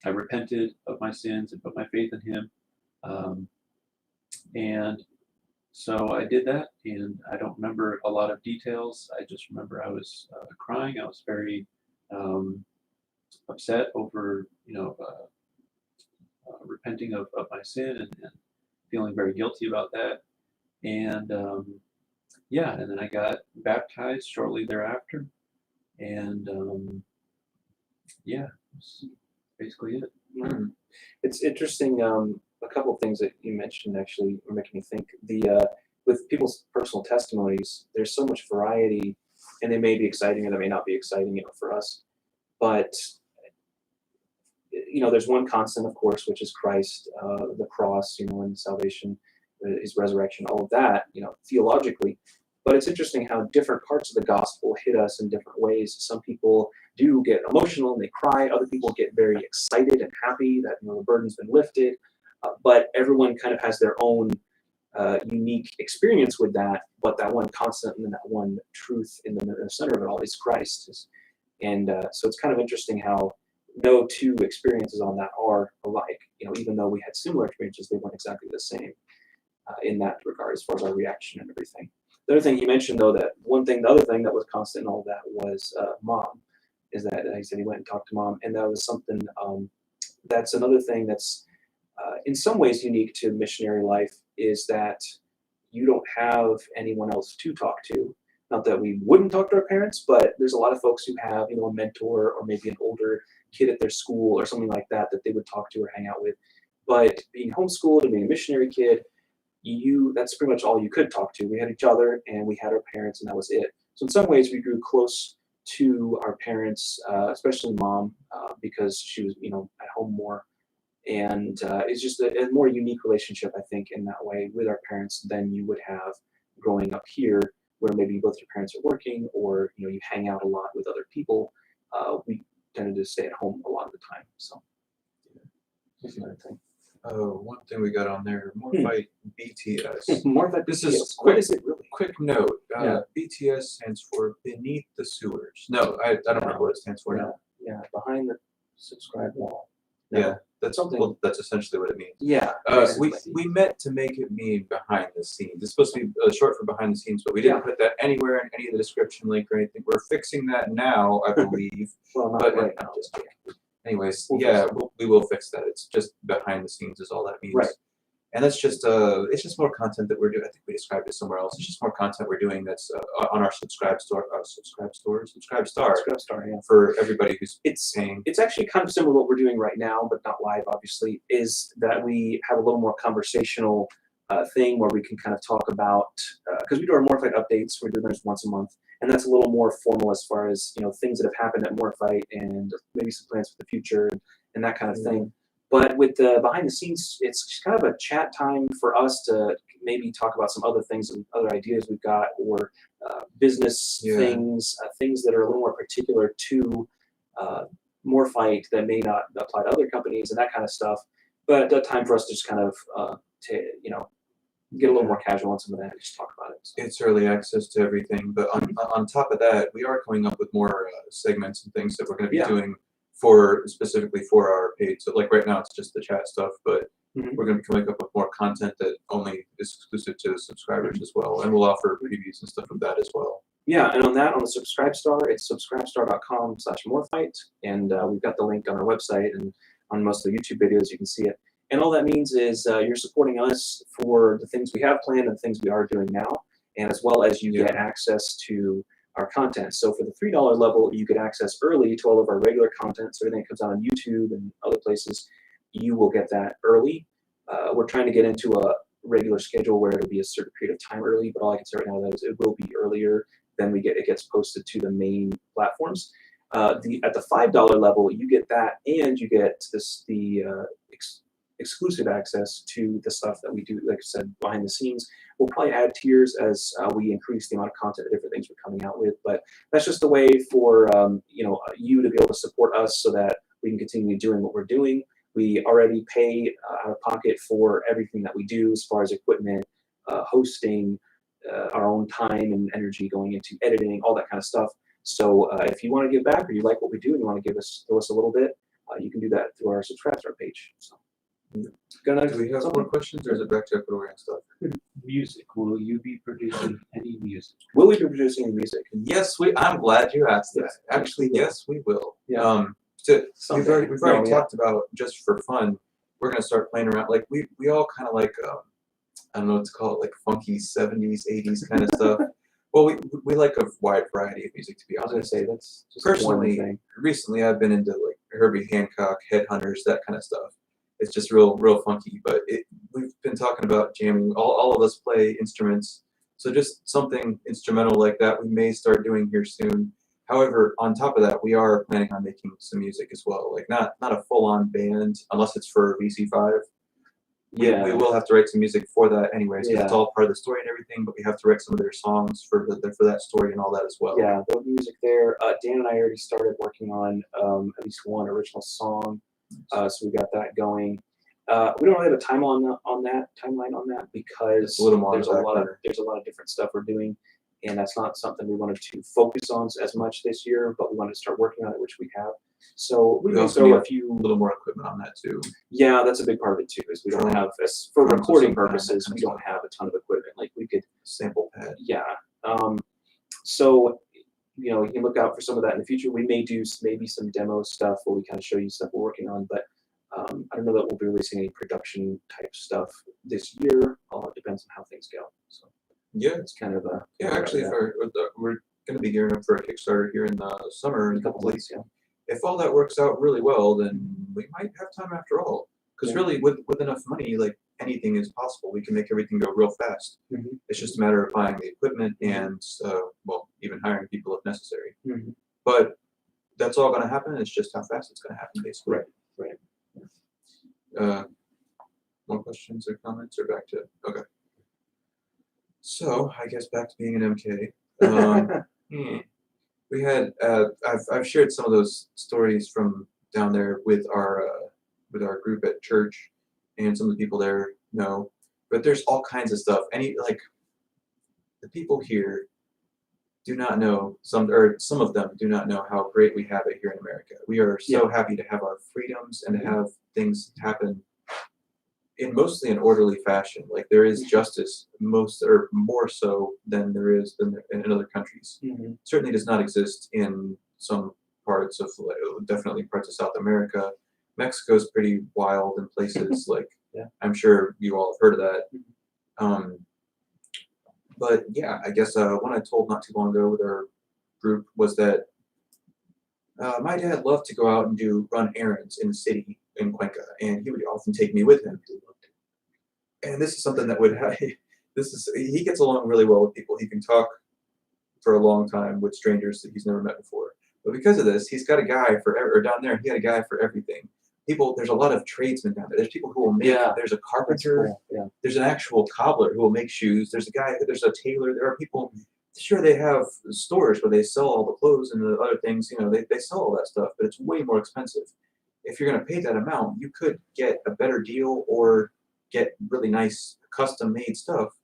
S3: I repented of my sins and put my faith in him. And so I did that, and I don't remember a lot of details. I just remember I was crying. I was very upset over, repenting of my sin and feeling very guilty about that. And and then I got baptized shortly thereafter. And that's basically it.
S2: Mm. It's interesting. A couple of things that you mentioned actually are making me think. With people's personal testimonies, there's so much variety, and they may be exciting or they may not be exciting, for us. But there's one constant, of course, which is Christ, the cross, and salvation, his resurrection, all of that, theologically. But it's interesting how different parts of the gospel hit us in different ways. Some people do get emotional and they cry. Other people get very excited and happy that the burden's been lifted. But everyone kind of has their own unique experience with that. But that one constant and that one truth in the center of it all is Christ. And so it's kind of interesting how no two experiences on that are alike. Even though we had similar experiences, they weren't exactly the same in that regard as far as our reaction and everything. The other thing he mentioned, though, the other thing that was constant in all that was mom. Is that he said he went and talked to mom, and that was something. That's another thing that's in some ways unique to missionary life, is that you don't have anyone else to talk to. Not that we wouldn't talk to our parents, but there's a lot of folks who have a mentor or maybe an older kid at their school or something like that they would talk to or hang out with. But being homeschooled and being a missionary kid, that's pretty much all you could talk to. We had each other and we had our parents, and that was it. So in some ways we grew close to our parents, especially mom, because she was at home more. And it's just a more unique relationship, I think, in that way with our parents than you would have growing up here, where maybe both your parents are working or you hang out a lot with other people. We tended to stay at home a lot of the time. So that's another thing.
S1: Oh, one thing we got on there, Morphite BTS.
S2: Morphite
S1: This
S2: BTS.
S1: is
S2: What is it really?
S1: Quick note,
S2: Yeah.
S1: BTS stands for Beneath the Sewers. No, I don't remember what it stands for now.
S2: Yeah, behind the subscribe wall.
S1: Yeah, that's
S2: Something-
S1: well, that's essentially what it means.
S2: Yeah.
S1: We
S2: basically.
S1: meant to make it mean behind the scenes. It's supposed to be short for behind the scenes, but we didn't put that anywhere in any of the description link or anything. We're fixing that now, I believe.
S2: Well, not
S1: but
S2: right now. Just
S1: anyways,
S2: We'll
S1: yeah,
S2: fix
S1: we will fix that. It's just behind the scenes is all that means.
S2: Right.
S1: And that's just it's just more content that we're doing. I think we described it somewhere else. It's just more content we're doing that's on our subscribe star,
S2: yeah.
S1: for everybody who's
S2: It's
S1: paying.
S2: It's actually kind of similar to what we're doing right now, but not live, obviously, is that we have a little more conversational thing where we can kind of talk about, because we do our Morphite updates, we're doing those once a month, and that's a little more formal as far as, things that have happened at Morphite and maybe some plans for the future and that kind of thing. But with the behind the scenes, it's just kind of a chat time for us to maybe talk about some other things and other ideas we've got, or business things, things that are a little more particular to Morphite that may not apply to other companies and that kind of stuff. But a time for us to just kind of get a little more casual on some of that and just talk about it. So.
S1: It's early access to everything, but on top of that, we are coming up with more segments and things that we're going to be doing specifically for our page. So like right now, it's just the chat stuff, but we're going to be coming up with more content that only is exclusive to subscribers as well, and we'll offer previews and stuff of that as well.
S2: Yeah, and on the Subscribe Star, it's subscribestar.com/Morphite, and we've got the link on our website, and on most of the YouTube videos you can see it. And all that means is you're supporting us for the things we have planned and things we are doing now, and as well as you get access to our content. So for the $3 level, you get access early to all of our regular content. So everything that comes out on YouTube and other places, you will get that early. We're trying to get into a regular schedule where it'll be a certain period of time early, but all I can say right now is it will be earlier than it gets posted to the main platforms. At the $5 level, you get that, and you get exclusive access to the stuff that we do, like I said, behind the scenes. We'll probably add tiers as we increase the amount of content and different things we're coming out with, but that's just a way for you to be able to support us so that we can continue doing what we're doing. We already pay out of pocket for everything that we do as far as equipment, hosting, our own time and energy going into editing, all that kind of stuff. So if you want to give back or you like what we do and you want to throw us a little bit, you can do that through our subscribe to our page. So,
S1: Do we have more questions, or is it back to Ecuadorian stuff?
S3: Music. Will you be producing any music?
S2: will we be producing music?
S1: Yes, I'm glad you asked that. Actually, yes, we will.
S2: Yeah.
S1: We've already
S2: No, yeah.
S1: talked about, just for fun, we're gonna start playing around. Like we all kind of like I don't know what to call it, like funky 70s, 80s kind of stuff. Well, we like a wide variety of music, to be
S2: I was
S1: honest.
S2: gonna say that's just
S1: Personally,
S2: one thing.
S1: recently I've been into like Herbie Hancock, Headhunters, that kind of stuff. It's just real funky. But we've been talking about jamming. All of us play instruments, so just something instrumental like that we may start doing here soon. However, on top of that, we are planning on making some music as well. Like not a full-on band, unless it's for VC5.
S2: Yeah.
S1: We will have to write some music for that anyways, because it's
S2: Yeah.
S1: all part of the story and everything. But we have to write some of their songs for that story and all that as well.
S2: Yeah, the music there. Dan and I already started working on at least one original song, so we got that going. We don't really have a timeline on that because
S1: It's a little more on
S2: there's
S1: the
S2: a
S1: back
S2: lot of
S1: burner.
S2: different stuff we're doing, and that's not something we wanted to focus on as much this year. But we wanted to start working on it, which we have. So we
S1: We
S2: may
S1: also
S2: throw
S1: need
S2: a few.
S1: A little more equipment on that too.
S2: Yeah, that's a big part of it too. Is we don't
S1: Drums.
S2: have for
S1: Drums of
S2: recording
S1: some kind, that
S2: purposes,
S1: kind of
S2: we don't
S1: stuff.
S2: have a ton of equipment. Like we could.
S1: Sample pad.
S2: Yeah. So, you can look out for some of that in the future. We may do maybe some demo stuff where we kind of show you stuff we're working on, but I don't know that we'll be releasing any production type stuff this year. All it depends on how things go. So
S1: Yeah.
S2: it's kind of a
S1: Actually, we're going to be gearing up for a Kickstarter here in the summer in
S2: a couple
S1: weeks.
S2: weeks. Yeah.
S1: If all that works out really well, then we might have time after all. Because
S2: Yeah.
S1: really, with enough money, like anything is possible. We can make everything go real fast.
S2: Mhm.
S1: It's just a matter of buying the equipment and, even hiring people if necessary.
S2: Mhm.
S1: But that's all going to happen. It's just how fast it's going to happen, basically.
S2: Right.
S1: More questions or comments, or back to okay. So I guess back to being an MK. We had I've shared some of those stories from down there with our group at church, and some of the people there know. But there's all kinds of stuff. The people here do not know, some of them do not know how great we have it here in America. We are so happy to have our freedoms and to have things happen in mostly an orderly fashion. Like there is justice more so than there is in other countries.
S2: Mhm.
S1: Certainly does not exist in some parts of, definitely parts of South America. Mexico's pretty wild in places. Like
S2: Yeah.
S1: I'm sure you all have heard of that. But yeah, I guess one I told not too long ago with our group was that my dad loved to go out and run errands in the city in Cuenca, and he would often take me with him. And this is something that he gets along really well with people. He can talk for a long time with strangers that he's never met before. But because of this, he's got a guy down there. He had a guy for everything. There's a lot of tradesmen down there. There's people who will make.
S2: Yeah.
S1: There's a carpenter.
S2: Cool. Yeah.
S1: There's an actual cobbler who will make shoes. There's a tailor. There are people. Sure, they have stores where they sell all the clothes and the other things. They sell all that stuff, but it's way more expensive. If you're going to pay that amount, you could get a better deal or get really nice custom-made stuff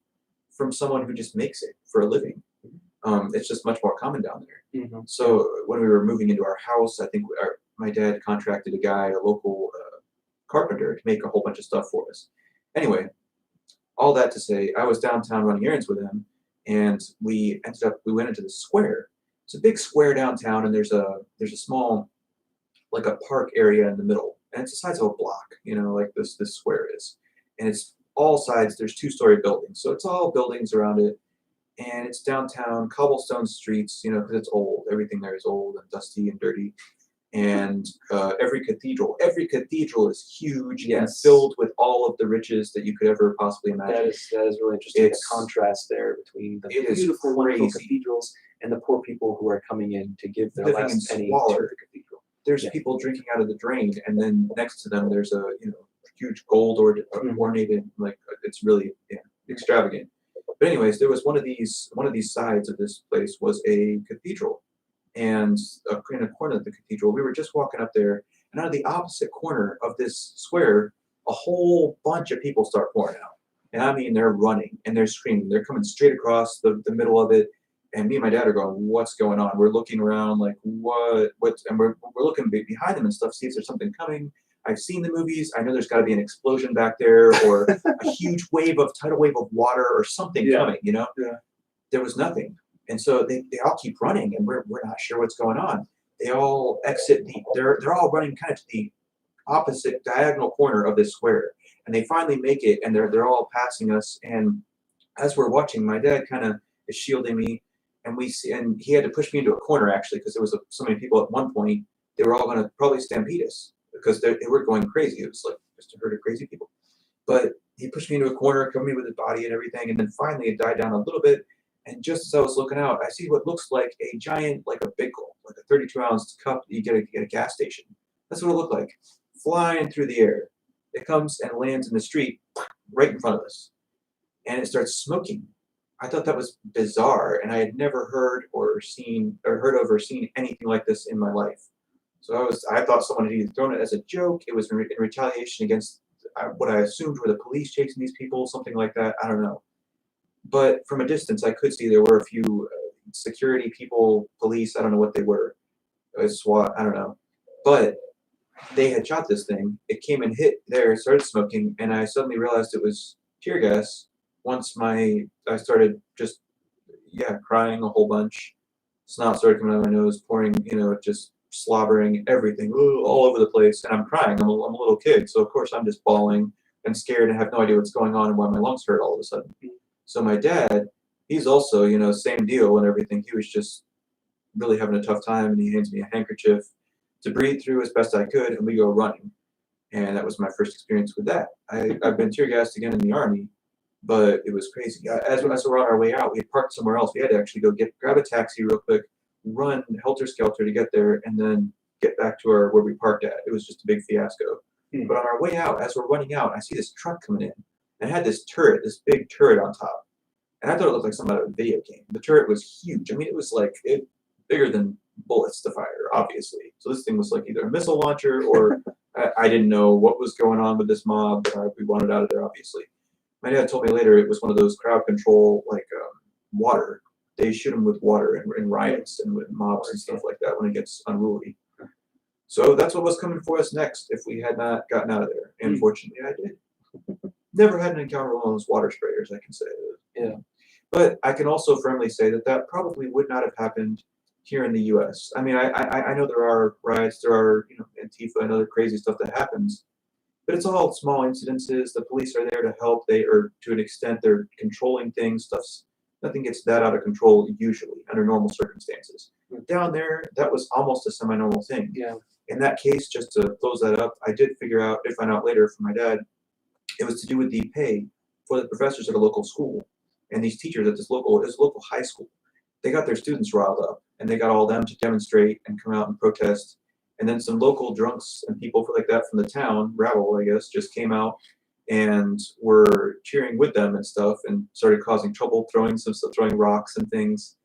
S1: from someone who just makes it for a living. It's just much more common down there.
S2: Mhm.
S1: So when we were moving into our house, I think my dad contracted a local carpenter, to make a whole bunch of stuff for us. Anyway, all that to say, I was downtown running errands with him, and we went into the square. It's a big square downtown, and there's a small, like a park area in the middle, and it's the size of a block, like this square is. And it's all sides, there's 2-story buildings, so it's all buildings around it. and it's downtown, cobblestone streets, you know, because it's old. Everything there is old and dusty and dirty. And every cathedral is huge and
S2: Yes.
S1: filled with all of the riches that you could ever possibly imagine.
S2: That is really interesting.
S1: It's-
S2: the contrast there between the
S1: it is
S2: beautiful, wonderful
S1: crazy.
S2: cathedrals and the poor people who are coming in to give their
S1: Living
S2: last
S1: in
S2: penny
S1: squalor.
S2: to the cathedral.
S1: There's
S2: Yeah.
S1: people drinking out of the drain, and then next to them there's a huge gold or ornated, like it's really extravagant. But anyways, there was one of these sides of this place was a cathedral, and in a corner of the cathedral, we were just walking up there, and out of the opposite corner of this square, a whole bunch of people start pouring out, and I mean they're running and they're screaming, they're coming straight across the middle of it. And me and my dad are going, "What's going on?" We're looking around like, "What's?" And we're looking behind them and stuff, see if there's something coming. I've seen the movies. I know there's got to be an explosion back there, or a huge tidal wave of water, or something coming. You know?
S2: Yeah.
S1: There was nothing, and so they all keep running, and we're not sure what's going on. They all exit they're all running kind of to the opposite diagonal corner of this square, and they finally make it, and they're all passing us. And as we're watching, my dad kind of is shielding me. And we see, and he had to push me into a corner actually because there was so many people at one point. They were all going to probably stampede us because they were going crazy. It was like just a herd of crazy people. But he pushed me into a corner, covered me with his body and everything, and then finally it died down a little bit. And just as I was looking out, I see what looks like a giant, like a big gulp, like a 32-ounce cup that you get at a gas station. That's what it looked like, flying through the air. It comes and lands in the street right in front of us, and it starts smoking. I thought that was bizarre, and I had never heard of or seen anything like this in my life. So I thought someone had either thrown it as a joke, it was in retaliation against what I assumed were the police chasing these people, something like that. I don't know. But from a distance, I could see there were a few security people, police. I don't know what they were. SWAT. I don't know. But they had shot this thing. It came and hit there, started smoking, and I suddenly realized it was tear gas. Once I started just crying a whole bunch, snot started coming out of my nose, pouring, just slobbering everything all over the place, and I'm crying. I'm a little kid, so of course I'm just bawling and scared and have no idea what's going on and why my lungs hurt all of a sudden. So my dad, he's also same deal and everything. He was just really having a tough time, and he hands me a handkerchief to breathe through as best I could, and we go running. And that was my first experience with that. I've been tear gassed again in the Army. But it was crazy. As we're on our way out, we had parked somewhere else. We had to actually go grab a taxi real quick, run helter-skelter to get there, and then get back to where we parked at. It was just a big fiasco. But on our way out, as we're running out, I see this truck coming in. And it had this big turret on top. And I thought it looked like something out of a video game. The turret was huge. I mean, it was like bigger than bullets to fire, obviously. So this thing was like either a missile launcher or I didn't know what was going on with this mob. We wanted out of there, obviously. My dad told me later it was one of those crowd control, like water. They shoot them with water in riots and with mobs and stuff like that when it gets unruly. So that's what was coming for us next if we had not gotten out of there. And fortunately, I did. Never had an encounter with one of those water sprayers, I can say.
S2: Yeah.
S1: But I can also firmly say that probably would not have happened here in the U.S. I mean, I know there are riots, there are Antifa and other crazy stuff that happens. But it's all small incidences. The police are there to help. To an extent, they're controlling things. Nothing gets that out of control usually under normal circumstances. Down there, that was almost a semi-normal thing.
S2: Yeah.
S1: In that case, just to close that up, I did find out later from my dad, it was to do with the pay for the professors at a local school and these teachers at this local high school. They got their students riled up, and they got all them to demonstrate and come out and protest. And then some local drunks and people like that from the town, rabble, I guess, just came out and were cheering with them and stuff and started causing trouble, throwing rocks and things.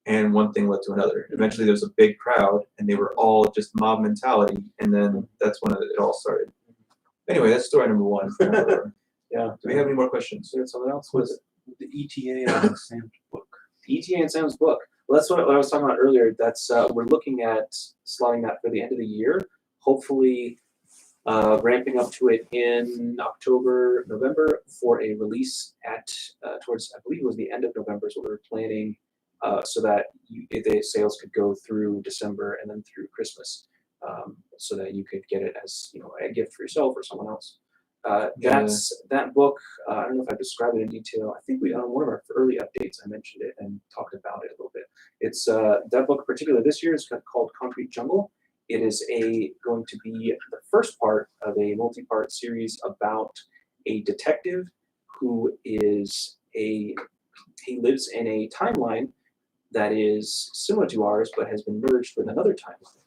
S1: And one thing led to another. Eventually there was a big crowd, and they were all just mob mentality. And then that's when it all started. Anyway, that's story number one.
S2: Yeah.
S1: Do we have any more questions?
S2: So someone else was
S3: The ETA on Sam's book.
S2: ETA and Sam's book. Well, that's what I was talking about earlier. That's we're looking at slotting that for the end of the year. Hopefully, ramping up to it in October, November for a release at towards I believe it was the end of November is what we're planning, so that the sales could go through December and then through Christmas, so that you could get it as a gift for yourself or someone else. That book. I don't know if I described it in detail. I think we on one of our early updates I mentioned it and talked about it a little bit. It's that book, particularly this year, is called Concrete Jungle. It is going to be the first part of a multi-part series about a detective who he lives in a timeline that is similar to ours, but has been merged with another timeline.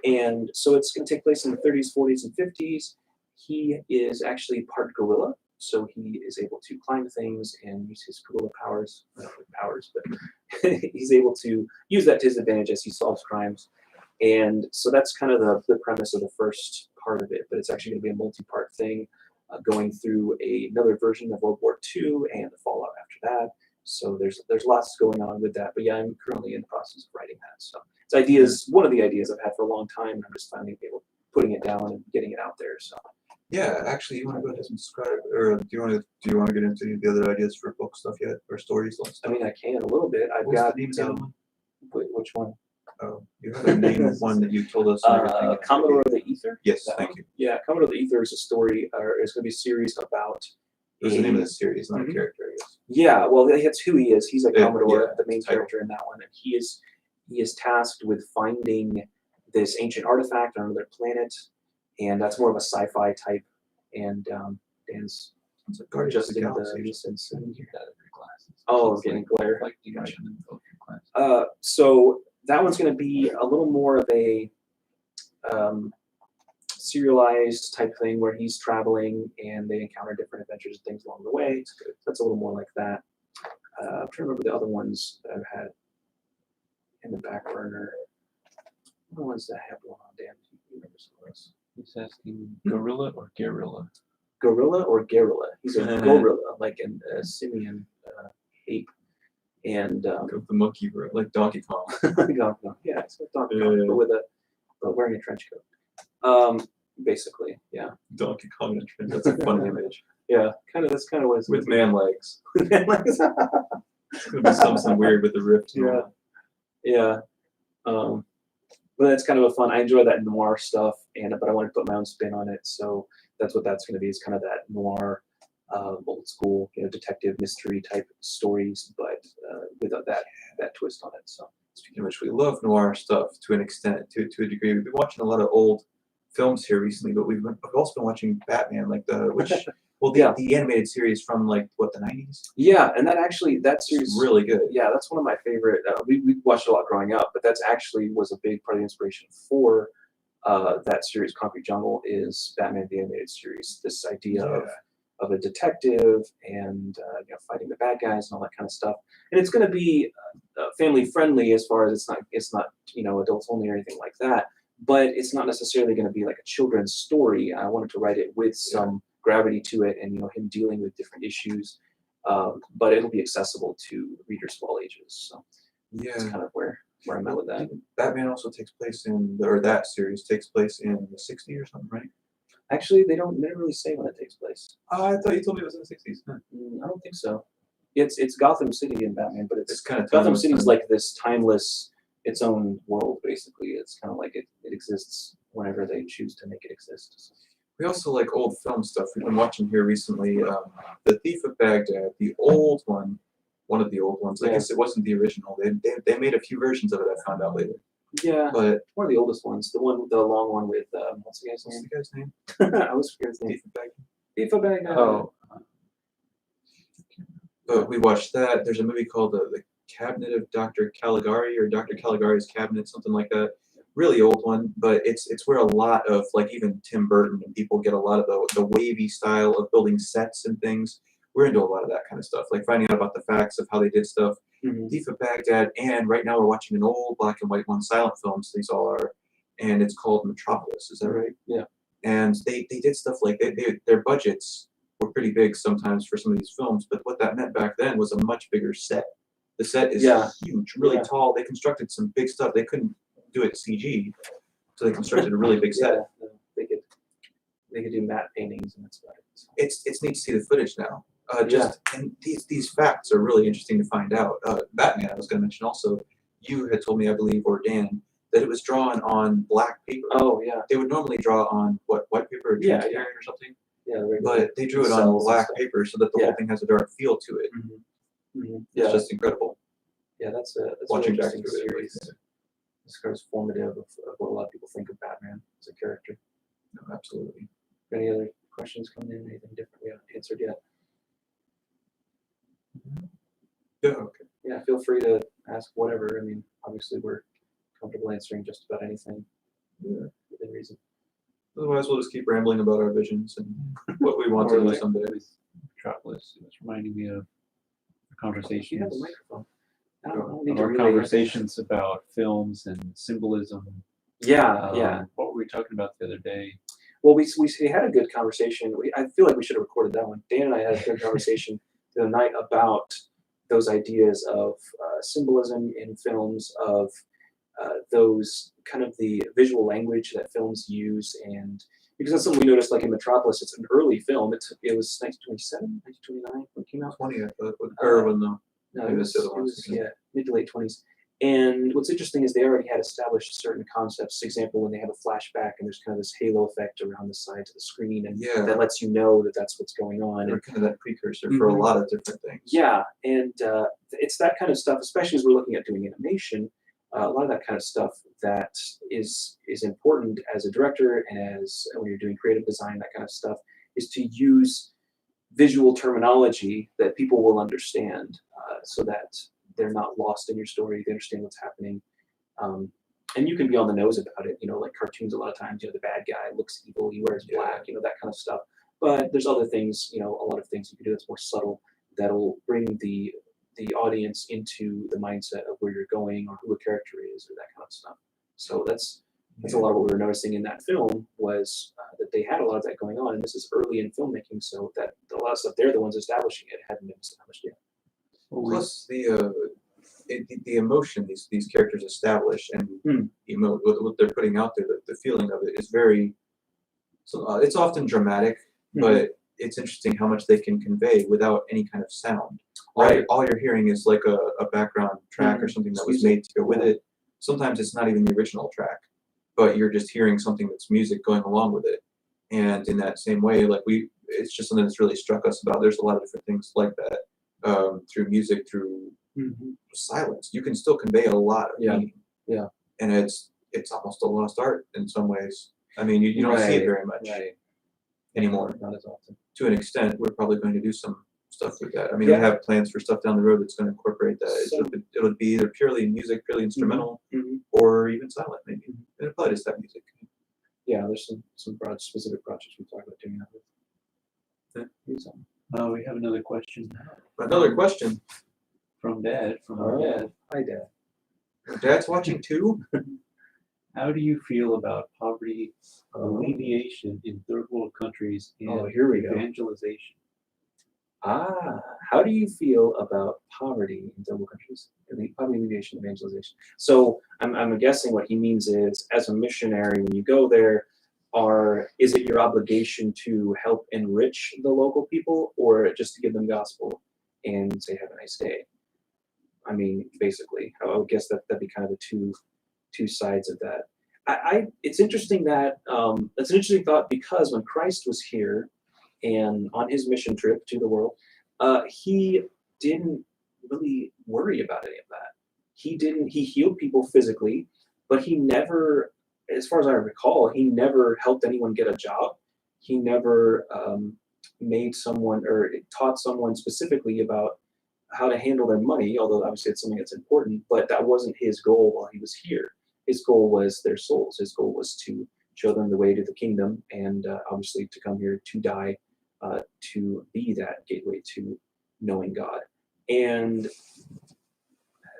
S2: And so it's going to take place in the 30s, 40s, and 50s. He is actually part gorilla, so he is able to climb things and use his gorilla powers, not really powers, but he's able to use that to his advantage as he solves crimes. And so that's kind of the premise of the first part of it, but it's actually going to be a multi-part thing, going through another version of World War II and the fallout after that. So there's lots going on with that. But yeah, I'm currently in the process of writing that. So it's one of the ideas I've had for a long time, and I'm just finally able putting it down and getting it out there. So
S1: yeah, actually, you want to go ahead and subscribe, or do you want to get into the other ideas for book stuff yet, or stories and stuff?
S2: I mean, I can a little bit. I've
S1: What's
S2: got
S1: the name of the other one?
S2: which one?
S1: Oh, you had a name of one that you told us. And everything.
S2: Commodore of the Ether.
S1: Yes,
S2: That
S1: thank
S2: one?
S1: you.
S2: Yeah, Commodore of the Ether is a story, or it's going to be a series about.
S1: It was the name of the series, not a
S2: Mhm.
S1: character, I guess.
S2: Yeah, well, that's who he is. He's a
S1: Yeah,
S2: Commodore,
S1: yeah,
S2: the main
S1: title.
S2: character in that one, and he is tasked with finding this ancient artifact on another planet, and that's more of a sci-fi type. And Dan's
S1: It's like Guardians of the
S2: adjusting the
S1: Galaxy.
S2: nuisance.
S3: You hear that of your classes.
S2: Oh,
S3: It's
S2: getting glare.
S3: like you got in both your classes.
S2: So that one's going to be a little more of a serialized type thing where he's traveling and they encounter different adventures and things along the way. So that's a little more like that. I'm trying to remember the other ones that I've had in the back burner. What are the ones that I have going on, Dan? Do you remember some of those?
S3: He's asking gorilla or guerrilla.
S2: Gorilla or Guerrilla? He's a gorilla, like a simian ape. And
S1: The monkey, like Donkey Kong.
S2: yeah, it's like Donkey Kong, but wearing a trench coat. Basically, yeah.
S1: Donkey Kong and Trent. That's a funny image.
S2: Yeah, that's kind of what it's
S1: With man legs.
S2: yeah.
S1: It's gonna be something weird with the rift. and all
S2: Yeah. But that's kind of a fun. I enjoy that noir stuff, but I want to put my own spin on it. So that's what that's going to be. Is kind of that noir, old school, detective mystery type stories, but with that twist on it. So
S1: Speaking of which, we love noir stuff to an extent, to a degree. We've been watching a lot of old films here recently, but we've also been watching Batman, like the animated series from like the 90s.
S2: yeah, and that series
S1: It's really good.
S2: Yeah, that's one of my favorite. We watched a lot growing up, but that's actually was a big part of the inspiration for that series. Concrete Jungle is Batman the animated series. This idea of a detective and fighting the bad guys and all that kind of stuff. And it's going to be family friendly as far as it's not adults only or anything like that. But it's not necessarily going to be like a children's story. I wanted to write it with some gravity to it, and him dealing with different issues. But it'll be accessible to readers of all ages. So that's kind of where I'm at with that.
S1: Batman also takes place that series takes place in the 60s or something, right?
S2: Actually, they never really say when it takes place.
S1: I thought you told me it was in the 60s. Huh.
S2: I don't think so. It's Gotham City in Batman, but it's
S1: kind of
S2: Gotham City is like this timeless, its own world basically. It's kind of like it exists whenever they choose to make it exist. So.
S1: We also like old film stuff. We've been watching here recently, The Thief of Baghdad, the old one of the old ones. I guess it wasn't the original. They made a few versions of it. I found out later.
S2: Yeah,
S1: but
S2: one of the oldest ones, the long one with what's the guy's name? I was forgetting his name.
S1: Thief of Baghdad.
S2: Thief of Baghdad.
S1: Oh. But we watched that. There's a movie called The Cabinet of Dr. Caligari, or Dr. Caligari's Cabinet, something like that. Really old one, but it's where a lot of even Tim Burton and people get a lot of the wavy style of building sets and things. We're into a lot of that kind of stuff, like finding out about the facts of how they did stuff.
S2: Mm-hmm.
S1: Thief of Baghdad, and right now we're watching an old black and white one, silent films. These all are, and it's called Metropolis. Is that right?
S2: Yeah.
S1: And they did stuff like their budgets were pretty big sometimes for some of these films, but what that meant back then was a much bigger set. The set is huge, really tall. They constructed some big stuff. They couldn't do it CG, so they constructed a really big set.
S2: They could do matte paintings, and that's about it. So.
S1: It's neat to see the footage now. And these facts are really interesting to find out. Batman, I was going to mention also. You had told me, I believe, or Dan, that it was drawn on black paper.
S2: Oh yeah.
S1: They would normally draw on white paper, or transparent or something.
S2: Yeah, the regular
S1: but they drew it on
S2: cells and
S1: black
S2: stuff.
S1: paper so that the
S2: Yeah.
S1: whole thing has a dark feel to it.
S2: Mhm.
S1: It's
S2: Yeah,
S1: just incredible.
S2: yeah, that's a
S1: Watching
S2: really
S1: back
S2: interesting
S1: through it,
S2: series. It's formative of what a lot of people think of Batman as a character.
S1: No, absolutely.
S2: Any other questions coming in? Anything different we haven't answered yet?
S1: Yeah, okay.
S2: Yeah, feel free to ask whatever. I mean, obviously we're comfortable answering just about anything
S1: Yeah.
S2: within reason.
S1: Otherwise, we'll just keep rambling about our visions and what we want to do someday.
S3: With Metropolis, it was reminding me of
S2: You have
S3: conversations,
S2: a microphone. I don't
S3: of
S2: need to
S3: our
S2: relay your-
S3: conversations about films and symbolism.
S2: Yeah.
S3: What were we talking about the other day?
S2: Well, we had a good conversation. I feel like we should have recorded that one. Dan and I had a good conversation the other night about those ideas of symbolism in films, of those kind of the visual language that films use, and because that's something we noticed, like in Metropolis, it's an early film. It was 1927, 1929 when it came out.
S1: 20, I thought, or when the
S2: No,
S1: maybe
S2: it
S1: that's
S2: was,
S1: the other
S2: it
S1: one.
S2: was yeah, mid to late 20s. And what's interesting is they already had established certain concepts. For example, when they have a flashback and there's kind of this halo effect around the sides of the screen, and
S1: Yeah.
S2: that lets you know that that's what's going on.
S1: They're
S2: And
S1: kind of that precursor for a
S2: Mhm.
S1: lot of different things.
S2: yeah, and it's that kind of stuff, especially as we're looking at doing animation. A lot of that kind of stuff that is important as a director and as when you're doing creative design, that kind of stuff, is to use visual terminology that people will understand, so that they're not lost in your story. They understand what's happening, and you can be on the nose about it. Like cartoons, a lot of times, the bad guy looks evil, he wears black, that kind of stuff. But there's other things, a lot of things you can do that's more subtle, that'll bring the audience into the mindset of where you're going or who a character is or that kind of stuff. So that's a lot of what we were noticing in that film was that they had a lot of that going on, and this is early in filmmaking, so that a lot of stuff they're the ones establishing it hadn't been established yet.
S1: Plus the emotion these characters establish and emote what they're putting out there, the feeling of it is very. So it's often dramatic, but it's interesting how much they can convey without any kind of sound.
S2: Right.
S1: All you're hearing is like a background track or something that was made to go with it. Sometimes it's not even the original track, but you're just hearing something that's music going along with it. And in that same way, it's just something that's really struck us about. There's a lot of different things like that through music, through silence. You can still convey a lot of meaning.
S2: Yeah.
S1: And it's almost a lost art in some ways. I mean, you don't see it very much anymore.
S2: Not as often.
S1: To an extent, we're probably going to do some stuff with that. I mean, we have plans for stuff down the road that's going to incorporate that. It would be either purely music, purely instrumental, or even silent, maybe. And it'll probably just have music.
S2: Yeah, there's some specific projects we talked about doing that with.
S3: We have another question.
S1: Another question.
S3: From Dad. Dad.
S2: Hi, Dad.
S1: Dad's watching too?
S3: How do you feel about poverty alleviation in third world countries and
S2: here we go.
S3: evangelization?
S2: How do you feel about poverty in third world countries? Poverty alleviation, evangelization. So I'm guessing what he means is, as a missionary, when you go there, is it your obligation to help enrich the local people, or just to give them gospel and say have a nice day? I mean, basically, I would guess that'd be kind of the two sides of that. It's interesting that that's an interesting thought, because when Christ was here and on his mission trip to the world, he didn't really worry about any of that. He healed people physically, but he never, as far as I recall, he never helped anyone get a job. He never made someone or taught someone specifically about how to handle their money, although obviously it's something that's important, but that wasn't his goal while he was here. His goal was their souls. His goal was to show them the way to the kingdom, and obviously to come here to die, to be that gateway to knowing God. And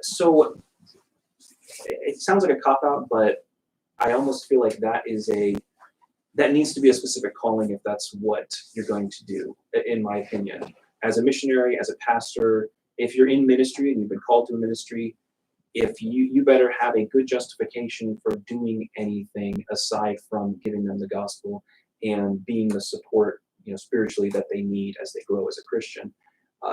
S2: so it sounds like a cop-out, but I almost feel like that needs to be a specific calling if that's what you're going to do, in my opinion. As a missionary, as a pastor, if you're in ministry and you've been called to a ministry, if you better have a good justification for doing anything aside from giving them the gospel and being the support, spiritually, that they need as they grow as a Christian.